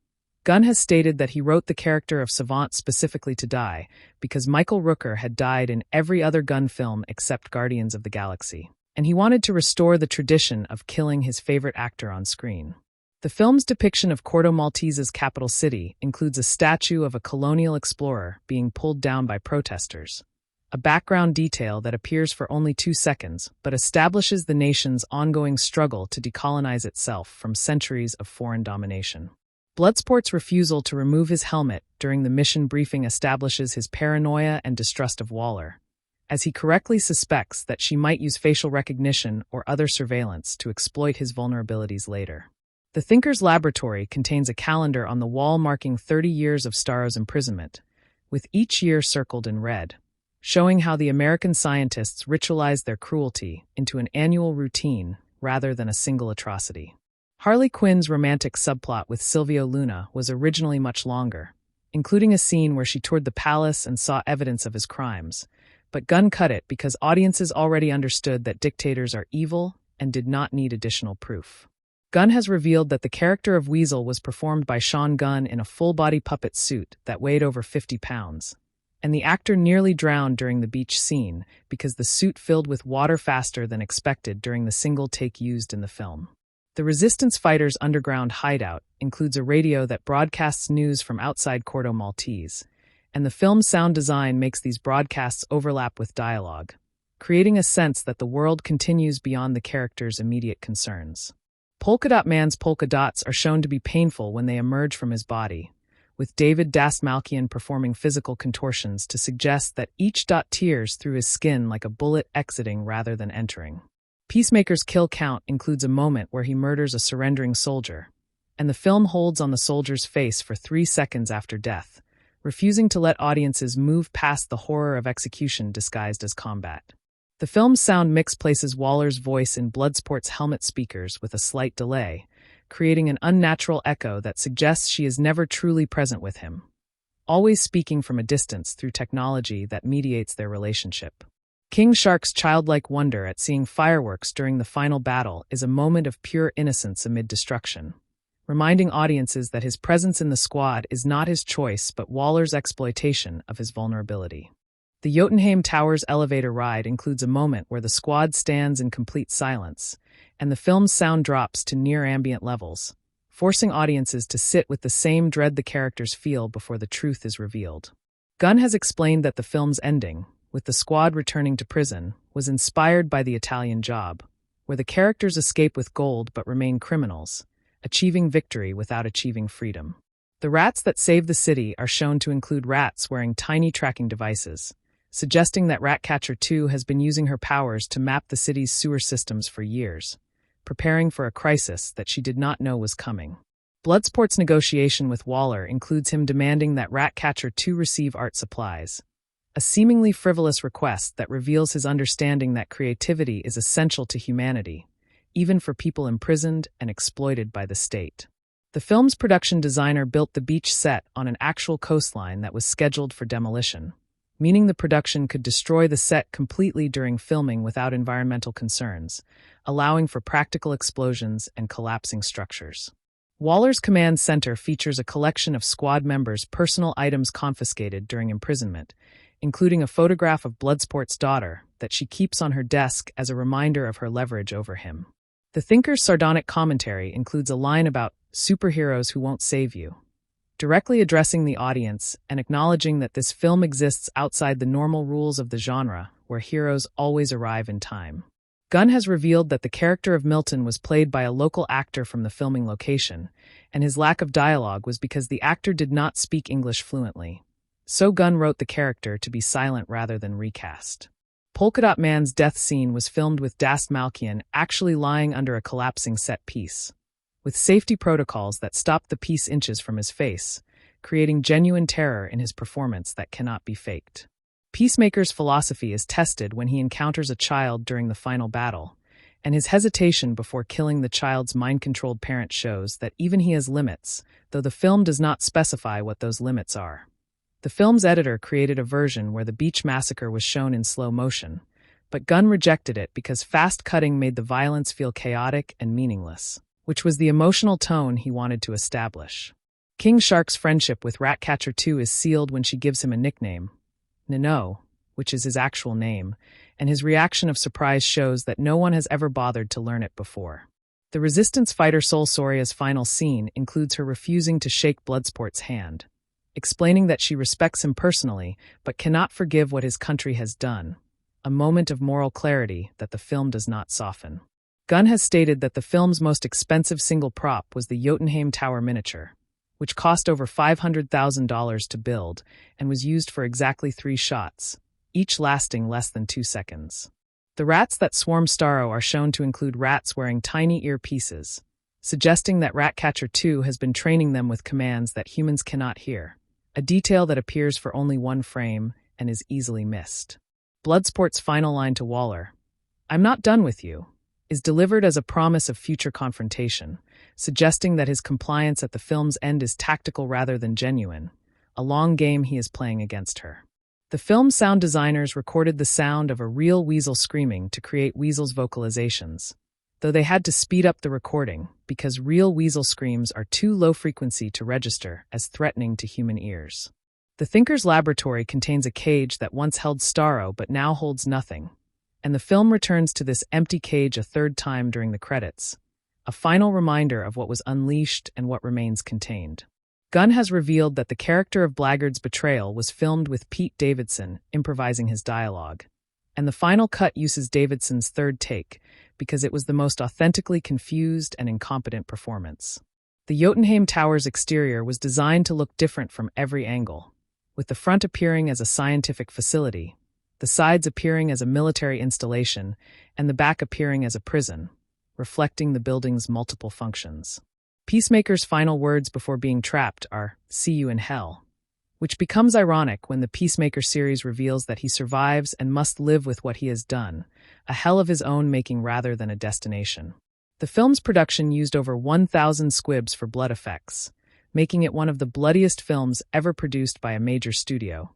Gunn has stated that he wrote the character of Savant specifically to die because Michael Rooker had died in every other Gunn film except Guardians of the Galaxy, and he wanted to restore the tradition of killing his favorite actor on screen. The film's depiction of Corto Maltese's capital city includes a statue of a colonial explorer being pulled down by protesters, a background detail that appears for only 2 seconds but establishes the nation's ongoing struggle to decolonize itself from centuries of foreign domination. Bloodsport's refusal to remove his helmet during the mission briefing establishes his paranoia and distrust of Waller, as he correctly suspects that she might use facial recognition or other surveillance to exploit his vulnerabilities later. The Thinker's laboratory contains a calendar on the wall marking 30 years of Starro's imprisonment, with each year circled in red, showing how the American scientists ritualized their cruelty into an annual routine rather than a single atrocity. Harley Quinn's romantic subplot with Silvio Luna was originally much longer, including a scene where she toured the palace and saw evidence of his crimes, but Gunn cut it because audiences already understood that dictators are evil and did not need additional proof. Gunn has revealed that the character of Weasel was performed by Sean Gunn in a full-body puppet suit that weighed over 50 pounds, and the actor nearly drowned during the beach scene because the suit filled with water faster than expected during the single take used in the film. The Resistance Fighters' underground hideout includes a radio that broadcasts news from outside Corto Maltese, and the film's sound design makes these broadcasts overlap with dialogue, creating a sense that the world continues beyond the characters' immediate concerns. Polka Dot Man's polka dots are shown to be painful when they emerge from his body, with David Dastmalchian performing physical contortions to suggest that each dot tears through his skin like a bullet exiting rather than entering. Peacemaker's kill count includes a moment where he murders a surrendering soldier, and the film holds on the soldier's face for 3 seconds after death, refusing to let audiences move past the horror of execution disguised as combat. The film's sound mix places Waller's voice in Bloodsport's helmet speakers with a slight delay, creating an unnatural echo that suggests she is never truly present with him, always speaking from a distance through technology that mediates their relationship. King Shark's childlike wonder at seeing fireworks during the final battle is a moment of pure innocence amid destruction, reminding audiences that his presence in the squad is not his choice but Waller's exploitation of his vulnerability. The Jotunheim Towers elevator ride includes a moment where the squad stands in complete silence, and the film's sound drops to near ambient levels, forcing audiences to sit with the same dread the characters feel before the truth is revealed. Gunn has explained that the film's ending, with the squad returning to prison, was inspired by The Italian Job, where the characters escape with gold but remain criminals, achieving victory without achieving freedom. The rats that save the city are shown to include rats wearing tiny tracking devices, suggesting that Ratcatcher 2 has been using her powers to map the city's sewer systems for years, preparing for a crisis that she did not know was coming. Bloodsport's negotiation with Waller includes him demanding that Ratcatcher 2 receive art supplies, a seemingly frivolous request that reveals his understanding that creativity is essential to humanity, even for people imprisoned and exploited by the state. The film's production designer built the beach set on an actual coastline that was scheduled for demolition, meaning the production could destroy the set completely during filming without environmental concerns, allowing for practical explosions and collapsing structures. Waller's command center features a collection of squad members' personal items confiscated during imprisonment, including a photograph of Bloodsport's daughter that she keeps on her desk as a reminder of her leverage over him. The Thinker's sardonic commentary includes a line about superheroes who won't save you, directly addressing the audience and acknowledging that this film exists outside the normal rules of the genre, where heroes always arrive in time. Gunn has revealed that the character of Milton was played by a local actor from the filming location, and his lack of dialogue was because the actor did not speak English fluently. So Gunn wrote the character to be silent rather than recast. Polka Dot Man's death scene was filmed with Dastmalchian actually lying under a collapsing set piece, with safety protocols that stopped the piece inches from his face, creating genuine terror in his performance that cannot be faked. Peacemaker's philosophy is tested when he encounters a child during the final battle, and his hesitation before killing the child's mind-controlled parent shows that even he has limits, though the film does not specify what those limits are. The film's editor created a version where the beach massacre was shown in slow motion, but Gunn rejected it because fast cutting made the violence feel chaotic and meaningless, which was the emotional tone he wanted to establish. King Shark's friendship with Ratcatcher 2 is sealed when she gives him a nickname, Nino, which is his actual name, and his reaction of surprise shows that no one has ever bothered to learn it before. The Resistance fighter Sol Soria's final scene includes her refusing to shake Bloodsport's hand, explaining that she respects him personally but cannot forgive what his country has done, a moment of moral clarity that the film does not soften. Gunn has stated that the film's most expensive single prop was the Jotunheim Tower miniature, which cost over $500,000 to build and was used for exactly 3 shots, each lasting less than 2 seconds. The rats that swarm Starro are shown to include rats wearing tiny earpieces, suggesting that Ratcatcher 2 has been training them with commands that humans cannot hear, a detail that appears for only 1 frame and is easily missed. Bloodsport's final line to Waller, "I'm not done with you," is delivered as a promise of future confrontation, suggesting that his compliance at the film's end is tactical rather than genuine, a long game he is playing against her. The film's sound designers recorded the sound of a real weasel screaming to create Weasel's vocalizations, though they had to speed up the recording because real weasel screams are too low frequency to register as threatening to human ears. The Thinker's laboratory contains a cage that once held Starro but now holds nothing, and the film returns to this empty cage a 3rd time during the credits, a final reminder of what was unleashed and what remains contained. Gunn has revealed that the character of Blackguard's betrayal was filmed with Pete Davidson improvising his dialogue, and the final cut uses Davidson's 3rd take because it was the most authentically confused and incompetent performance. The Jotunheim Tower's exterior was designed to look different from every angle, with the front appearing as a scientific facility, the sides appearing as a military installation, and the back appearing as a prison, reflecting the building's multiple functions. Peacemaker's final words before being trapped are, "See you in hell," which becomes ironic when the Peacemaker series reveals that he survives and must live with what he has done, a hell of his own making rather than a destination. The film's production used over 1,000 squibs for blood effects, making it one of the bloodiest films ever produced by a major studio,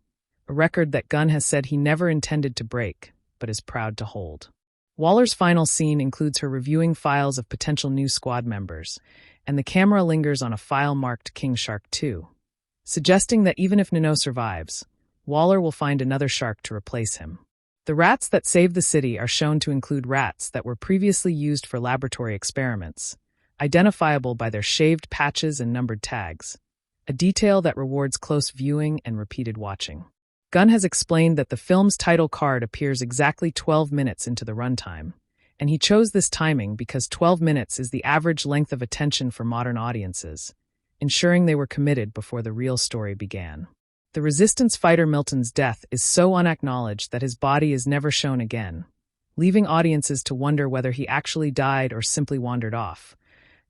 a record that Gunn has said he never intended to break, but is proud to hold. Waller's final scene includes her reviewing files of potential new squad members, and the camera lingers on a file marked King Shark 2, suggesting that even if Nino survives, Waller will find another shark to replace him. The rats that save the city are shown to include rats that were previously used for laboratory experiments, identifiable by their shaved patches and numbered tags, a detail that rewards close viewing and repeated watching. Gunn has explained that the film's title card appears exactly 12 minutes into the runtime, and he chose this timing because 12 minutes is the average length of attention for modern audiences, ensuring they were committed before the real story began. The resistance fighter Milton's death is so unacknowledged that his body is never shown again, leaving audiences to wonder whether he actually died or simply wandered off,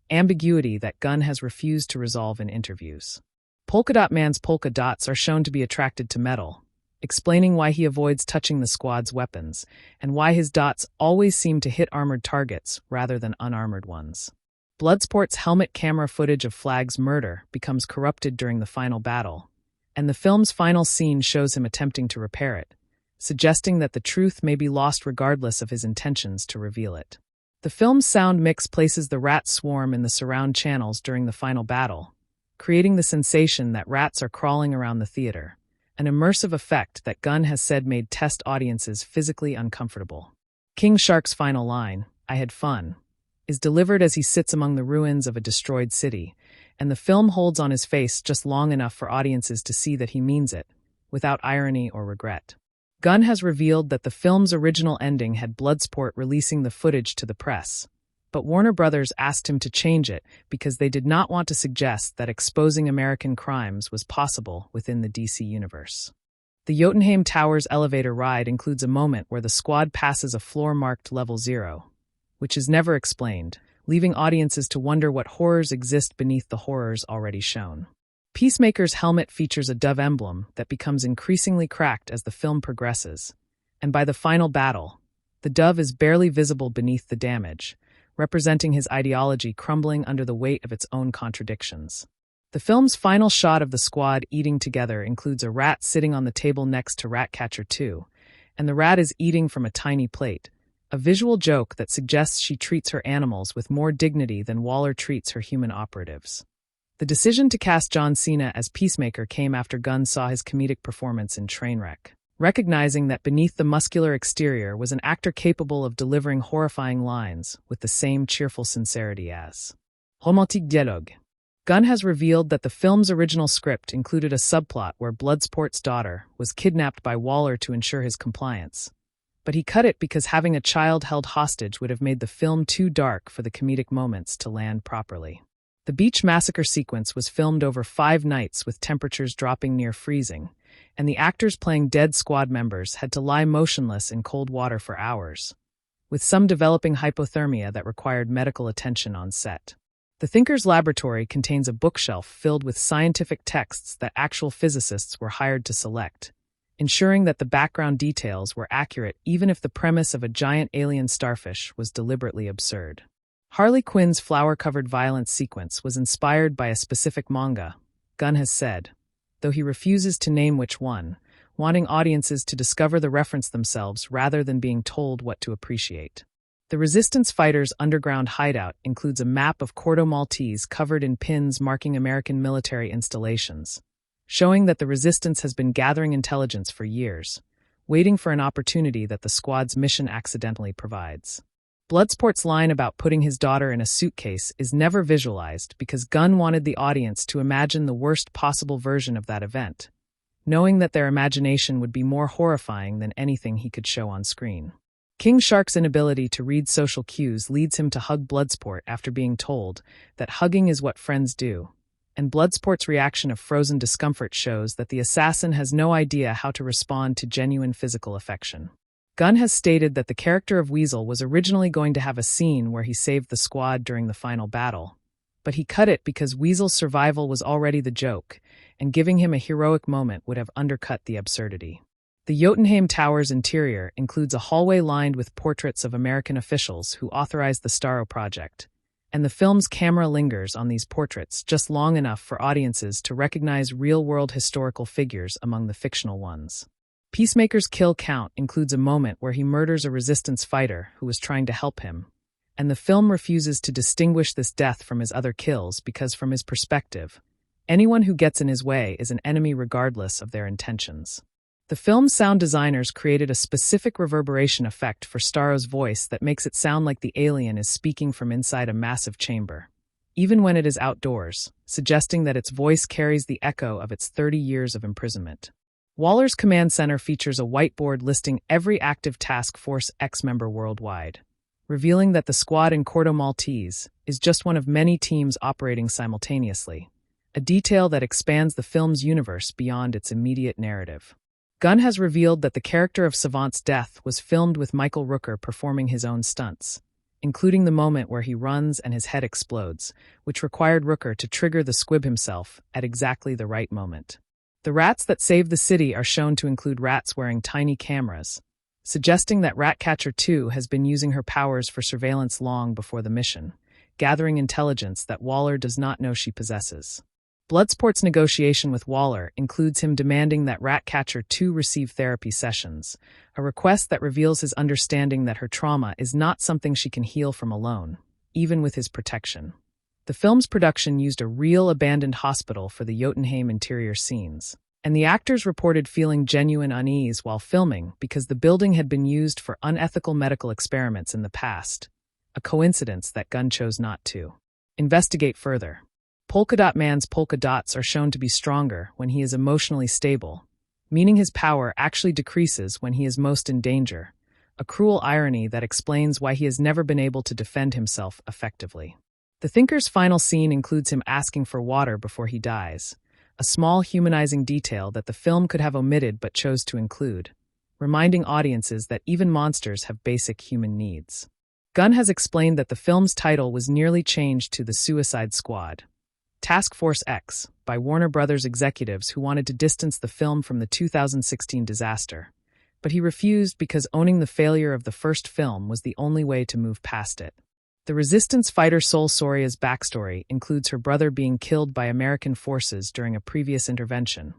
ambiguity that Gunn has refused to resolve in interviews. Polka Dot Man's polka dots are shown to be attracted to metal, explaining why he avoids touching the squad's weapons, and why his dots always seem to hit armored targets rather than unarmored ones. Bloodsport's helmet camera footage of Flag's murder becomes corrupted during the final battle, and the film's final scene shows him attempting to repair it, suggesting that the truth may be lost regardless of his intentions to reveal it. The film's sound mix places the rat swarm in the surround channels during the final battle, creating the sensation that rats are crawling around the theater, an immersive effect that Gunn has said made test audiences physically uncomfortable. King Shark's final line, "I had fun," is delivered as he sits among the ruins of a destroyed city, and the film holds on his face just long enough for audiences to see that he means it, without irony or regret. Gunn has revealed that the film's original ending had Bloodsport releasing the footage to the press, but Warner Brothers asked him to change it because they did not want to suggest that exposing American crimes was possible within the DC universe. The Jotunheim Tower's elevator ride includes a moment where the squad passes a floor marked Level 0, which is never explained, leaving audiences to wonder what horrors exist beneath the horrors already shown. Peacemaker's helmet features a dove emblem that becomes increasingly cracked as the film progresses, and by the final battle, the dove is barely visible beneath the damage, representing his ideology crumbling under the weight of its own contradictions. The film's final shot of the squad eating together includes a rat sitting on the table next to Ratcatcher 2, and the rat is eating from a tiny plate, a visual joke that suggests she treats her animals with more dignity than Waller treats her human operatives. The decision to cast John Cena as Peacemaker came after Gunn saw his comedic performance in Trainwreck, recognizing that beneath the muscular exterior was an actor capable of delivering horrifying lines with the same cheerful sincerity as romantique dialogue. Gunn has revealed that the film's original script included a subplot where Bloodsport's daughter was kidnapped by Waller to ensure his compliance. But he cut it because having a child held hostage would have made the film too dark for the comedic moments to land properly. The beach massacre sequence was filmed over 5 nights with temperatures dropping near freezing, and the actors playing dead squad members had to lie motionless in cold water for hours, with some developing hypothermia that required medical attention on set. The Thinker's Laboratory contains a bookshelf filled with scientific texts that actual physicists were hired to select, ensuring that the background details were accurate even if the premise of a giant alien starfish was deliberately absurd. Harley Quinn's flower-covered violence sequence was inspired by a specific manga, Gunn has said, though he refuses to name which one, wanting audiences to discover the reference themselves rather than being told what to appreciate. The Resistance fighters' underground hideout includes a map of Corto Maltese covered in pins marking American military installations, showing that the Resistance has been gathering intelligence for years, waiting for an opportunity that the squad's mission accidentally provides. Bloodsport's line about putting his daughter in a suitcase is never visualized because Gunn wanted the audience to imagine the worst possible version of that event, knowing that their imagination would be more horrifying than anything he could show on screen. King Shark's inability to read social cues leads him to hug Bloodsport after being told that hugging is what friends do, and Bloodsport's reaction of frozen discomfort shows that the assassin has no idea how to respond to genuine physical affection. Gunn has stated that the character of Weasel was originally going to have a scene where he saved the squad during the final battle, but he cut it because Weasel's survival was already the joke, and giving him a heroic moment would have undercut the absurdity. The Jotunheim Tower's interior includes a hallway lined with portraits of American officials who authorized the Starro project, and the film's camera lingers on these portraits just long enough for audiences to recognize real-world historical figures among the fictional ones. Peacemaker's kill count includes a moment where he murders a Resistance fighter who was trying to help him, and the film refuses to distinguish this death from his other kills because, from his perspective, anyone who gets in his way is an enemy regardless of their intentions. The film's sound designers created a specific reverberation effect for Starro's voice that makes it sound like the alien is speaking from inside a massive chamber, even when it is outdoors, suggesting that its voice carries the echo of its 30 years of imprisonment. Waller's command center features a whiteboard listing every active Task Force X member worldwide, revealing that the squad in Corto Maltese is just one of many teams operating simultaneously, a detail that expands the film's universe beyond its immediate narrative. Gunn has revealed that the character of Savant's death was filmed with Michael Rooker performing his own stunts, including the moment where he runs and his head explodes, which required Rooker to trigger the squib himself at exactly the right moment. The rats that save the city are shown to include rats wearing tiny cameras, suggesting that Ratcatcher 2 has been using her powers for surveillance long before the mission, gathering intelligence that Waller does not know she possesses. Bloodsport's negotiation with Waller includes him demanding that Ratcatcher 2 receive therapy sessions, a request that reveals his understanding that her trauma is not something she can heal from alone, even with his protection. The film's production used a real abandoned hospital for the Jotunheim interior scenes, and the actors reported feeling genuine unease while filming because the building had been used for unethical medical experiments in the past, a coincidence that Gunn chose not to investigate further. Polka Dot Man's polka dots are shown to be stronger when he is emotionally stable, meaning his power actually decreases when he is most in danger, a cruel irony that explains why he has never been able to defend himself effectively. The Thinker's final scene includes him asking for water before he dies, a small humanizing detail that the film could have omitted but chose to include, reminding audiences that even monsters have basic human needs. Gunn has explained that the film's title was nearly changed to The Suicide Squad, Task Force X, by Warner Brothers executives who wanted to distance the film from the 2016 disaster, but he refused because owning the failure of the first film was the only way to move past it. The Resistance fighter Sol Soria's backstory includes her brother being killed by American forces during a previous intervention,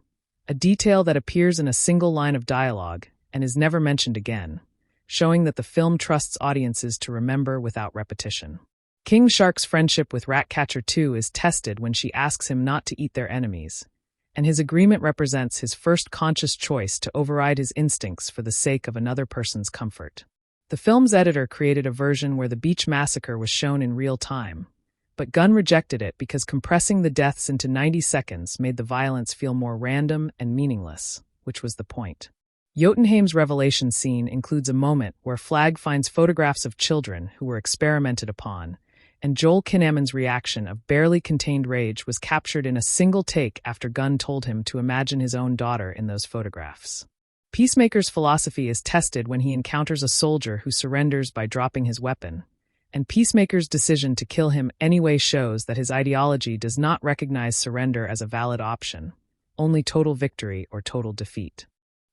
a detail that appears in a single line of dialogue and is never mentioned again, showing that the film trusts audiences to remember without repetition. King Shark's friendship with Ratcatcher 2 is tested when she asks him not to eat their enemies, and his agreement represents his first conscious choice to override his instincts for the sake of another person's comfort. The film's editor created a version where the beach massacre was shown in real time, But Gunn rejected it because compressing the deaths into 90 seconds made the violence feel more random and meaningless, which was the point. Jotunheim's revelation scene includes a moment where Flagg finds photographs of children who were experimented upon, and Joel Kinnaman's reaction of barely contained rage was captured in a single take after Gunn told him to imagine his own daughter in those photographs. Peacemaker's philosophy is tested when he encounters a soldier who surrenders by dropping his weapon, and Peacemaker's decision to kill him anyway shows that his ideology does not recognize surrender as a valid option, only total victory or total defeat.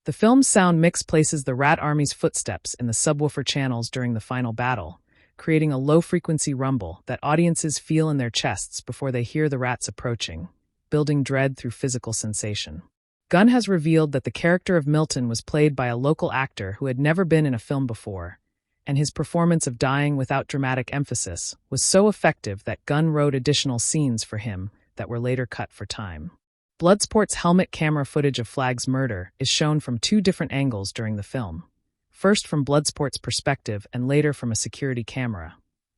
The film's sound mix places the Rat Army's footsteps in the subwoofer channels during the final battle, creating a low-frequency rumble that audiences feel in their chests before they hear the rats approaching, building dread through physical sensation. Gunn has revealed that the character of Milton was played by a local actor who had never been in a film before, and his performance of dying without dramatic emphasis was so effective that Gunn wrote additional scenes for him that were later cut for time. Bloodsport's helmet camera footage of Flagg's murder is shown from two different angles during the film, first from Bloodsport's perspective and later from a security camera,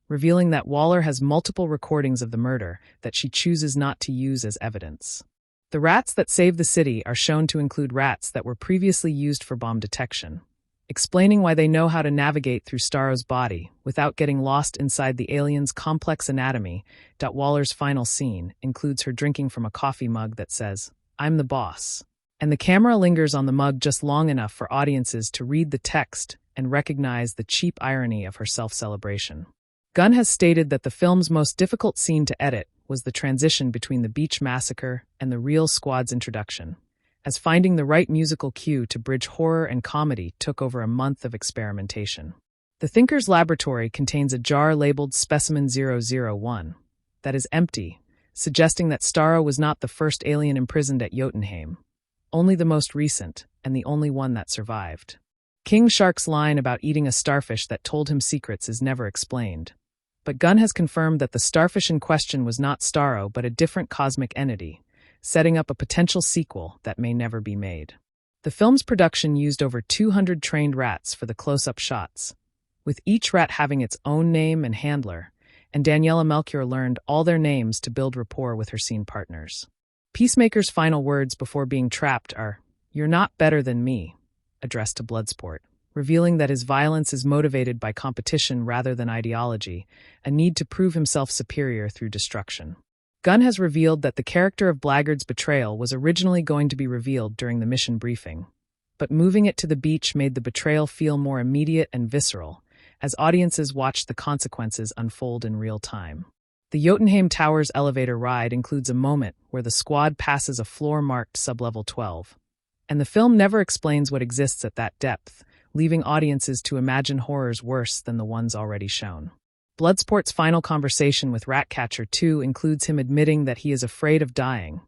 revealing that Waller has multiple recordings of the murder that she chooses not to use as evidence. The rats that save the city are shown to include rats that were previously used for bomb detection, explaining why they know how to navigate through Starro's body without getting lost inside the alien's complex anatomy. Waller's final scene includes her drinking from a coffee mug that says, "I'm the boss," and the camera lingers on the mug just long enough for audiences to read the text and recognize the cheap irony of her self-celebration. Gunn has stated that the film's most difficult scene to edit was the transition between the beach massacre and the real squad's introduction, as finding the right musical cue to bridge horror and comedy took over a month of experimentation. The Thinker's laboratory contains a jar labeled Specimen 001 that is empty, suggesting that Starro was not the first alien imprisoned at Jotunheim, only the most recent and the only one that survived. King Shark's line about eating a starfish that told him secrets is never explained, but Gunn has confirmed that the starfish in question was not Starro but a different cosmic entity, setting up a potential sequel that may never be made. The film's production used over 200 trained rats for the close-up shots, with each rat having its own name and handler, and Daniela Melchior learned all their names to build rapport with her scene partners. Peacemaker's final words before being trapped are, "You're not better than me," addressed to Bloodsport, revealing that his violence is motivated by competition rather than ideology, a need to prove himself superior through destruction. Gunn has revealed that the character of Blackguard's betrayal was originally going to be revealed during the mission briefing, but moving it to the beach made the betrayal feel more immediate and visceral, as audiences watched the consequences unfold in real time. The Jotunheim Tower's elevator ride includes a moment where the squad passes a floor marked sublevel 12, and the film never explains what exists at that depth, leaving audiences to imagine horrors worse than the ones already shown. Bloodsport's final conversation with Ratcatcher 2 includes him admitting that he is afraid of dying,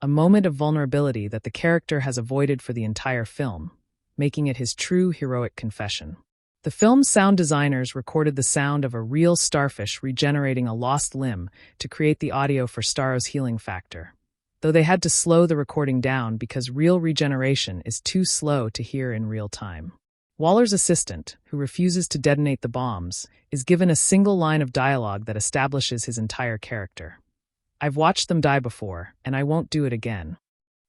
a moment of vulnerability that the character has avoided for the entire film, making it his true heroic confession. The film's sound designers recorded the sound of a real starfish regenerating a lost limb to create the audio for Starro's healing factor, though they had to slow the recording down because real regeneration is too slow to hear in real time. Waller's assistant, who refuses to detonate the bombs, is given a single line of dialogue that establishes his entire character. "I've watched them die before, and I won't do it again."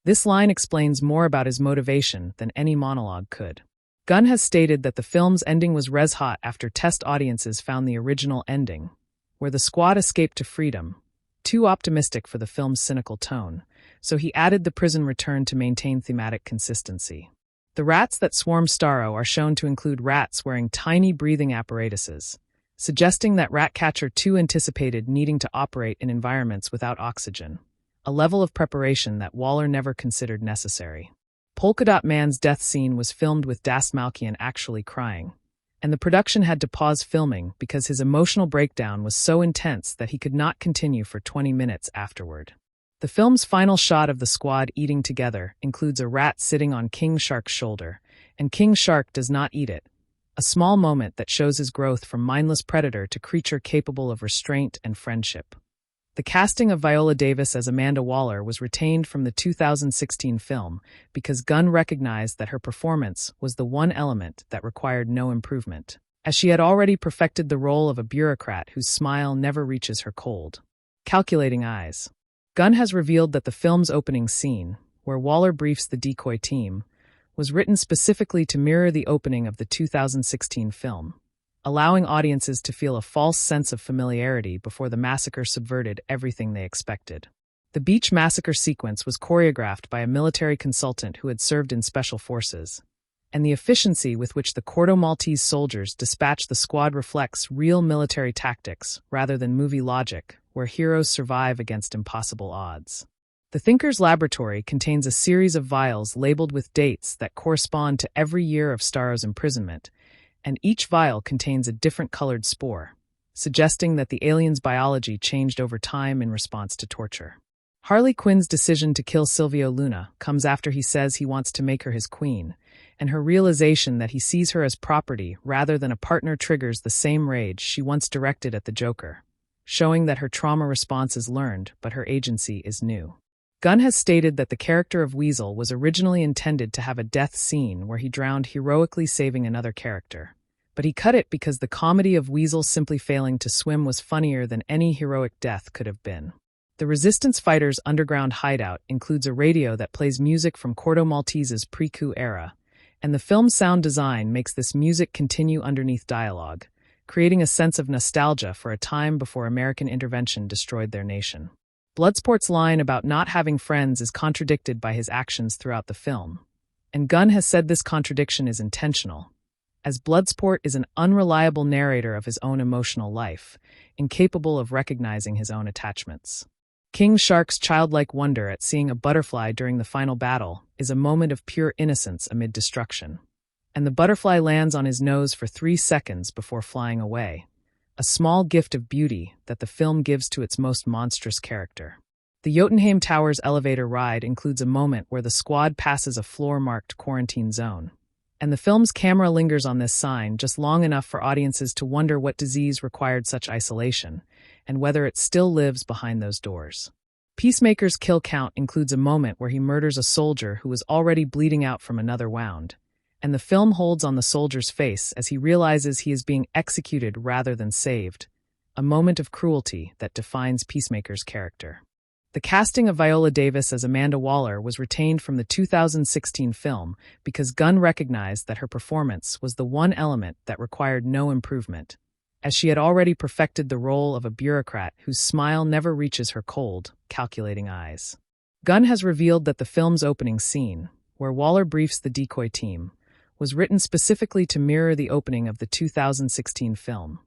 This line explains more about his motivation than any monologue could. Gunn has stated that the film's ending was res hot after test audiences found the original ending, where the squad escaped to freedom, too optimistic for the film's cynical tone, so he added the prison return to maintain thematic consistency. The rats that swarm Starro are shown to include rats wearing tiny breathing apparatuses, suggesting that Ratcatcher 2 anticipated needing to operate in environments without oxygen, a level of preparation that Waller never considered necessary. Polka Dot Man's death scene was filmed with Das Malkian actually crying, and the production had to pause filming because his emotional breakdown was so intense that he could not continue for 20 minutes afterward. The film's final shot of the squad eating together includes a rat sitting on King Shark's shoulder, and King Shark does not eat it, a small moment that shows his growth from mindless predator to creature capable of restraint and friendship. The casting of Viola Davis as Amanda Waller was retained from the 2016 film because Gunn recognized that her performance was the one element that required no improvement, as she had already perfected the role of a bureaucrat whose smile never reaches her cold. Calculating eyes. Gunn has revealed that the film's opening scene, where Waller briefs the decoy team, was written specifically to mirror the opening of the 2016 film, allowing audiences to feel a false sense of familiarity before the massacre subverted everything they expected. The beach massacre sequence was choreographed by a military consultant who had served in special forces, and the efficiency with which the Corto Maltese soldiers dispatched the squad reflects real military tactics rather than movie logic, where heroes survive against impossible odds. The Thinker's Laboratory contains a series of vials labeled with dates that correspond to every year of Starro's imprisonment, and each vial contains a different colored spore, suggesting that the alien's biology changed over time in response to torture. Harley Quinn's decision to kill Silvio Luna comes after he says he wants to make her his queen, and her realization that he sees her as property rather than a partner triggers the same rage she once directed at the Joker, showing that her trauma response is learned but her agency is new. Gunn has stated that the character of Weasel was originally intended to have a death scene where he drowned heroically saving another character, but he cut it because the comedy of Weasel simply failing to swim was funnier than any heroic death could have been. The Resistance Fighters' underground hideout includes a radio that plays music from Corto Maltese's pre-coup era, and the film's sound design makes this music continue underneath dialogue, creating a sense of nostalgia for a time before American intervention destroyed their nation. Bloodsport's line about not having friends is contradicted by his actions throughout the film, and Gunn has said this contradiction is intentional, as Bloodsport is an unreliable narrator of his own emotional life, incapable of recognizing his own attachments. King Shark's childlike wonder at seeing a butterfly during the final battle is a moment of pure innocence amid destruction, and the butterfly lands on his nose for 3 seconds before flying away, a small gift of beauty that the film gives to its most monstrous character. The Jotunheim Towers elevator ride includes a moment where the squad passes a floor-marked quarantine zone, and the film's camera lingers on this sign just long enough for audiences to wonder what disease required such isolation, and whether it still lives behind those doors. Peacemaker's kill count includes a moment where he murders a soldier who was already bleeding out from another wound, and the film holds on the soldier's face as he realizes he is being executed rather than saved, a moment of cruelty that defines Peacemaker's character. The casting of Viola Davis as Amanda Waller was retained from the 2016 film because Gunn recognized that her performance was the one element that required no improvement, as she had already perfected the role of a bureaucrat whose smile never reaches her cold, calculating eyes. Gunn has revealed that the film's opening scene, where Waller briefs the decoy team, was written specifically to mirror the opening of the 2016 film,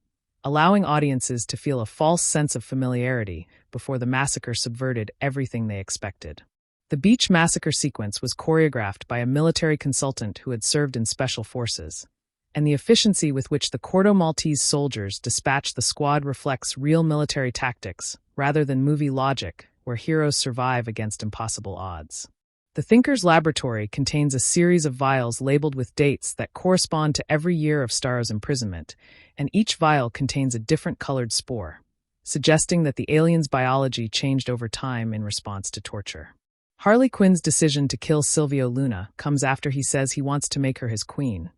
allowing audiences to feel a false sense of familiarity before the massacre subverted everything they expected. The beach massacre sequence was choreographed by a military consultant who had served in special forces, and the efficiency with which the Corto Maltese soldiers dispatched the squad reflects real military tactics rather than movie logic, where heroes survive against impossible odds. The Thinker's Laboratory contains a series of vials labeled with dates that correspond to every year of Starro's imprisonment, and each vial contains a different colored spore, suggesting that the alien's biology changed over time in response to torture. Harley Quinn's decision to kill Silvio Luna comes after he says he wants to make her his queen,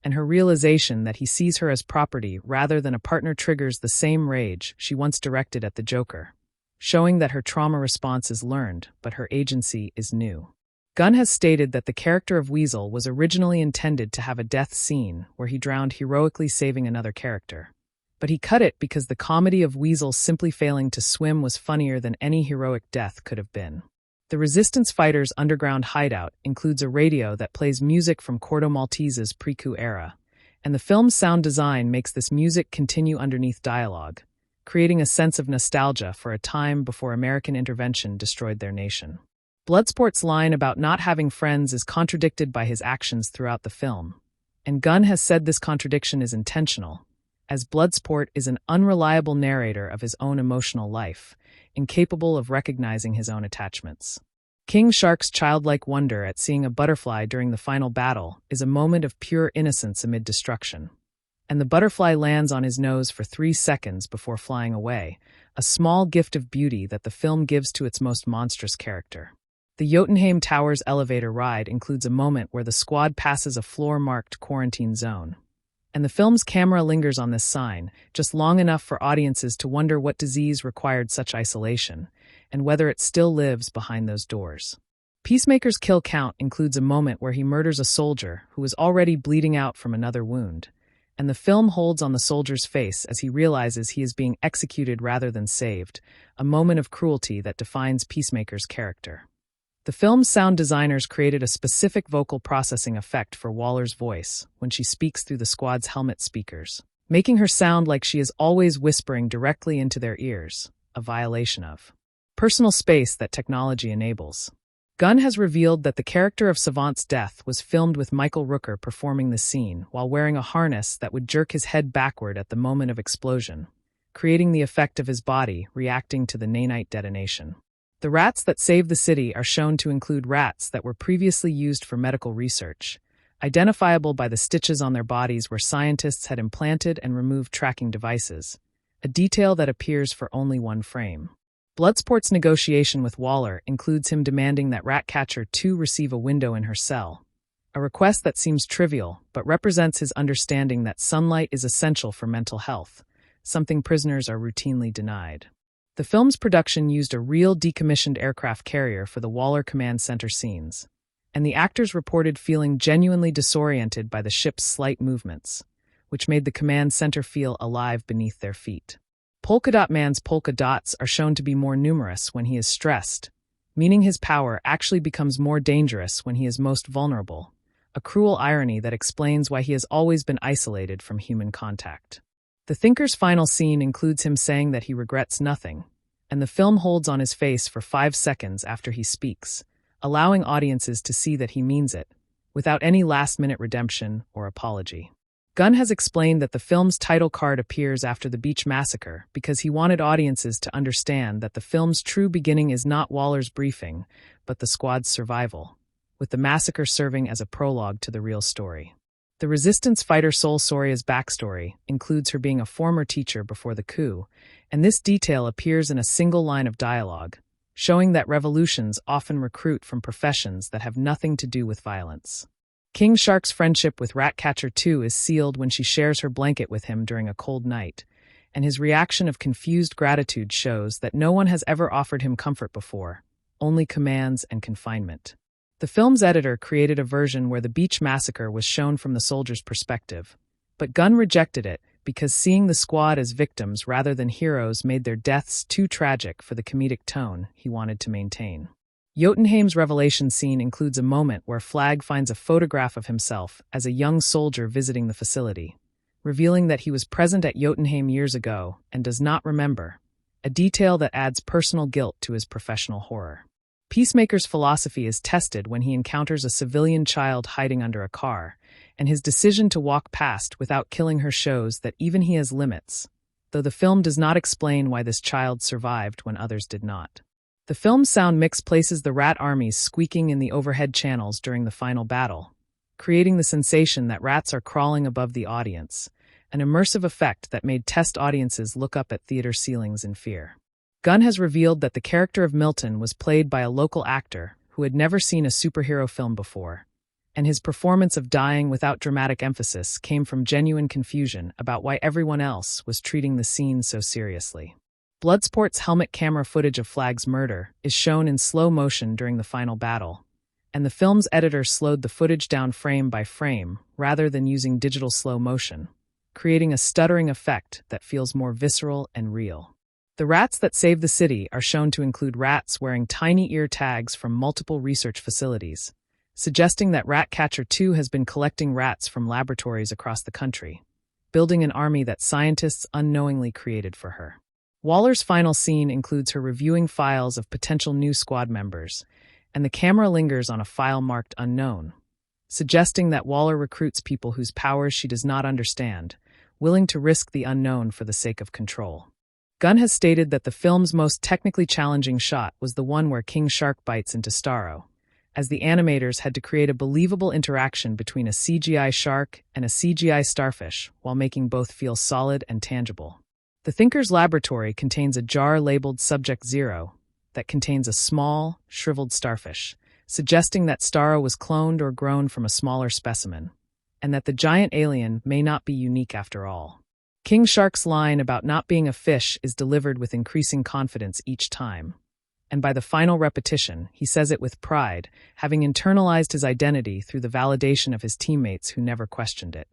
and her realization that he sees her as property rather than a partner triggers the same rage she once directed at the Joker, showing that her trauma response is learned but her agency is new. Gunn has stated that the character of Weasel was originally intended to have a death scene where he drowned heroically saving another character, but he cut it because the comedy of Weasel simply failing to swim was funnier than any heroic death could have been. The Resistance Fighters' underground hideout includes a radio that plays music from Corto Maltese's pre-coup era, and the film's sound design makes this music continue underneath dialogue, creating a sense of nostalgia for a time before American intervention destroyed their nation. Bloodsport's line about not having friends is contradicted by his actions throughout the film, and Gunn has said this contradiction is intentional, as Bloodsport is an unreliable narrator of his own emotional life, incapable of recognizing his own attachments. King Shark's childlike wonder at seeing a butterfly during the final battle is a moment of pure innocence amid destruction, and the butterfly lands on his nose for 3 seconds before flying away, a small gift of beauty that the film gives to its most monstrous character. The Jotunheim Towers elevator ride includes a moment where the squad passes a floor-marked quarantine zone, And the film's camera lingers on this sign, just long enough for audiences to wonder what disease required such isolation, and whether it still lives behind those doors. Peacemaker's kill count includes a moment where he murders a soldier who is already bleeding out from another wound, and the film holds on the soldier's face as he realizes he is being executed rather than saved, a moment of cruelty that defines Peacemaker's character. The film's sound designers created a specific vocal processing effect for Waller's voice when she speaks through the squad's helmet speakers, making her sound like she is always whispering directly into their ears, a violation of personal space that technology enables. Gunn has revealed that the character of Savant's death was filmed with Michael Rooker performing the scene while wearing a harness that would jerk his head backward at the moment of explosion, creating the effect of his body reacting to the nanite detonation. The rats that save the city are shown to include rats that were previously used for medical research, identifiable by the stitches on their bodies where scientists had implanted and removed tracking devices, a detail that appears for only one frame. Bloodsport's negotiation with Waller includes him demanding that Ratcatcher 2 receive a window in her cell, a request that seems trivial but represents his understanding that sunlight is essential for mental health, something prisoners are routinely denied. The film's production used a real decommissioned aircraft carrier for the Waller Command Center scenes, and the actors reported feeling genuinely disoriented by the ship's slight movements, which made the command center feel alive beneath their feet. Polka Dot Man's polka dots are shown to be more numerous when he is stressed, meaning his power actually becomes more dangerous when he is most vulnerable, a cruel irony that explains why he has always been isolated from human contact. The Thinker's final scene includes him saying that he regrets nothing, and the film holds on his face for 5 seconds after he speaks, allowing audiences to see that he means it, without any last-minute redemption or apology. Gunn has explained that the film's title card appears after the beach massacre because he wanted audiences to understand that the film's true beginning is not Waller's briefing, but the squad's survival, with the massacre serving as a prologue to the real story. The resistance fighter Sol Soria's backstory includes her being a former teacher before the coup, and this detail appears in a single line of dialogue, showing that revolutions often recruit from professions that have nothing to do with violence. King Shark's friendship with Ratcatcher 2 is sealed when she shares her blanket with him during a cold night, and his reaction of confused gratitude shows that no one has ever offered him comfort before, only commands and confinement. The film's editor created a version where the beach massacre was shown from the soldiers' perspective, but Gunn rejected it because seeing the squad as victims rather than heroes made their deaths too tragic for the comedic tone he wanted to maintain. Jotunheim's revelation scene includes a moment where Flag finds a photograph of himself as a young soldier visiting the facility, revealing that he was present at Jotunheim years ago and does not remember, a detail that adds personal guilt to his professional horror. Peacemaker's philosophy is tested when he encounters a civilian child hiding under a car, and his decision to walk past without killing her shows that even he has limits, though the film does not explain why this child survived when others did not. The film's sound mix places the rat armies squeaking in the overhead channels during the final battle, creating the sensation that rats are crawling above the audience, an immersive effect that made test audiences look up at theater ceilings in fear. Gunn has revealed that the character of Milton was played by a local actor who had never seen a superhero film before, and his performance of dying without dramatic emphasis came from genuine confusion about why everyone else was treating the scene so seriously. Bloodsport's helmet camera footage of Flag's murder is shown in slow motion during the final battle, and the film's editor slowed the footage down frame by frame rather than using digital slow motion, creating a stuttering effect that feels more visceral and real. The rats that save the city are shown to include rats wearing tiny ear tags from multiple research facilities, suggesting that Ratcatcher 2 has been collecting rats from laboratories across the country, building an army that scientists unknowingly created for her. Waller's final scene includes her reviewing files of potential new squad members, and the camera lingers on a file marked unknown, suggesting that Waller recruits people whose powers she does not understand, willing to risk the unknown for the sake of control. Gunn has stated that the film's most technically challenging shot was the one where King Shark bites into Starro, as the animators had to create a believable interaction between a CGI shark and a CGI starfish while making both feel solid and tangible. The Thinker's laboratory contains a jar labeled Subject 0 that contains a small, shriveled starfish, suggesting that Starro was cloned or grown from a smaller specimen. and that the giant alien may not be unique after all. King Shark's line about not being a fish is delivered with increasing confidence each time. And by the final repetition, he says it with pride, having internalized his identity through the validation of his teammates who never questioned it.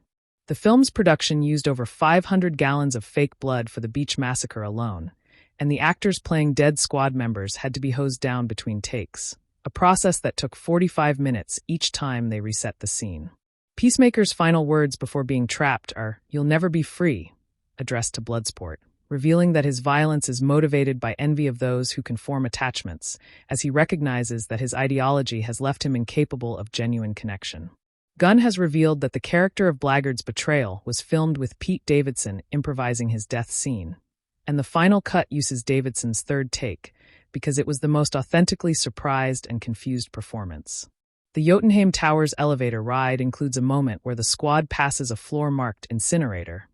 The film's production used over 500 gallons of fake blood for the beach massacre alone, and the actors playing dead squad members had to be hosed down between takes, a process that took 45 minutes each time they reset the scene. Peacemaker's final words before being trapped are, "You'll never be free," addressed to Bloodsport, revealing that his violence is motivated by envy of those who can form attachments, as he recognizes that his ideology has left him incapable of genuine connection. Gunn has revealed that the character of Blackguard's betrayal was filmed with Pete Davidson improvising his death scene, and the final cut uses Davidson's third take because it was the most authentically surprised and confused performance. The Jotunheim Towers elevator ride includes a moment where the squad passes a floor marked incinerator,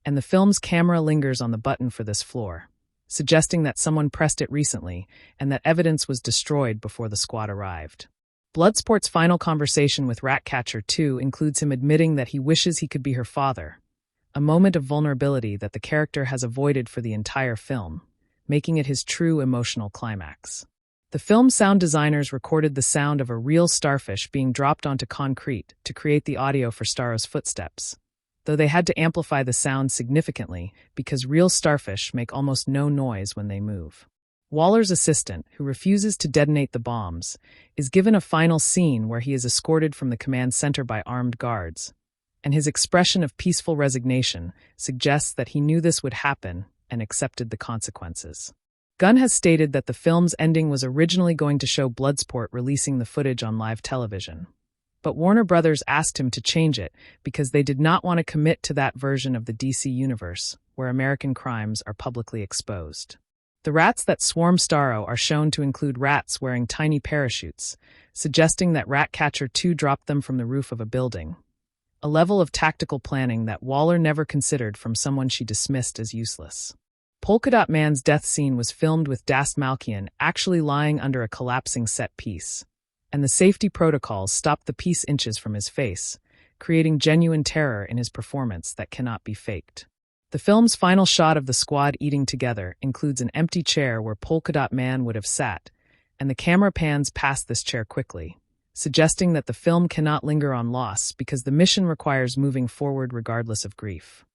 and the film's camera lingers on the button for this floor, suggesting that someone pressed it recently and that evidence was destroyed before the squad arrived. Bloodsport's final conversation with Ratcatcher 2 includes him admitting that he wishes he could be her father, a moment of vulnerability that the character has avoided for the entire film, making it his true emotional climax. The film's sound designers recorded the sound of a real starfish being dropped onto concrete to create the audio for Starro's footsteps, though they had to amplify the sound significantly because real starfish make almost no noise when they move. Waller's assistant, who refuses to detonate the bombs, is given a final scene where he is escorted from the command center by armed guards, and his expression of peaceful resignation suggests that he knew this would happen and accepted the consequences. Gunn has stated that the film's ending was originally going to show Bloodsport releasing the footage on live television, but Warner Brothers asked him to change it because they did not want to commit to that version of the DC universe where American crimes are publicly exposed. The rats that swarm Starro are shown to include rats wearing tiny parachutes, suggesting that Ratcatcher 2 dropped them from the roof of a building, a level of tactical planning that Waller never considered from someone she dismissed as useless. Polka Dot Man's death scene was filmed with Das Malkian actually lying under a collapsing set piece, and the safety protocols stopped the piece inches from his face, creating genuine terror in his performance that cannot be faked. The film's final shot of the squad eating together includes an empty chair where Polka Dot Man would have sat, and the camera pans past this chair quickly, suggesting that the film cannot linger on loss because the mission requires moving forward regardless of grief.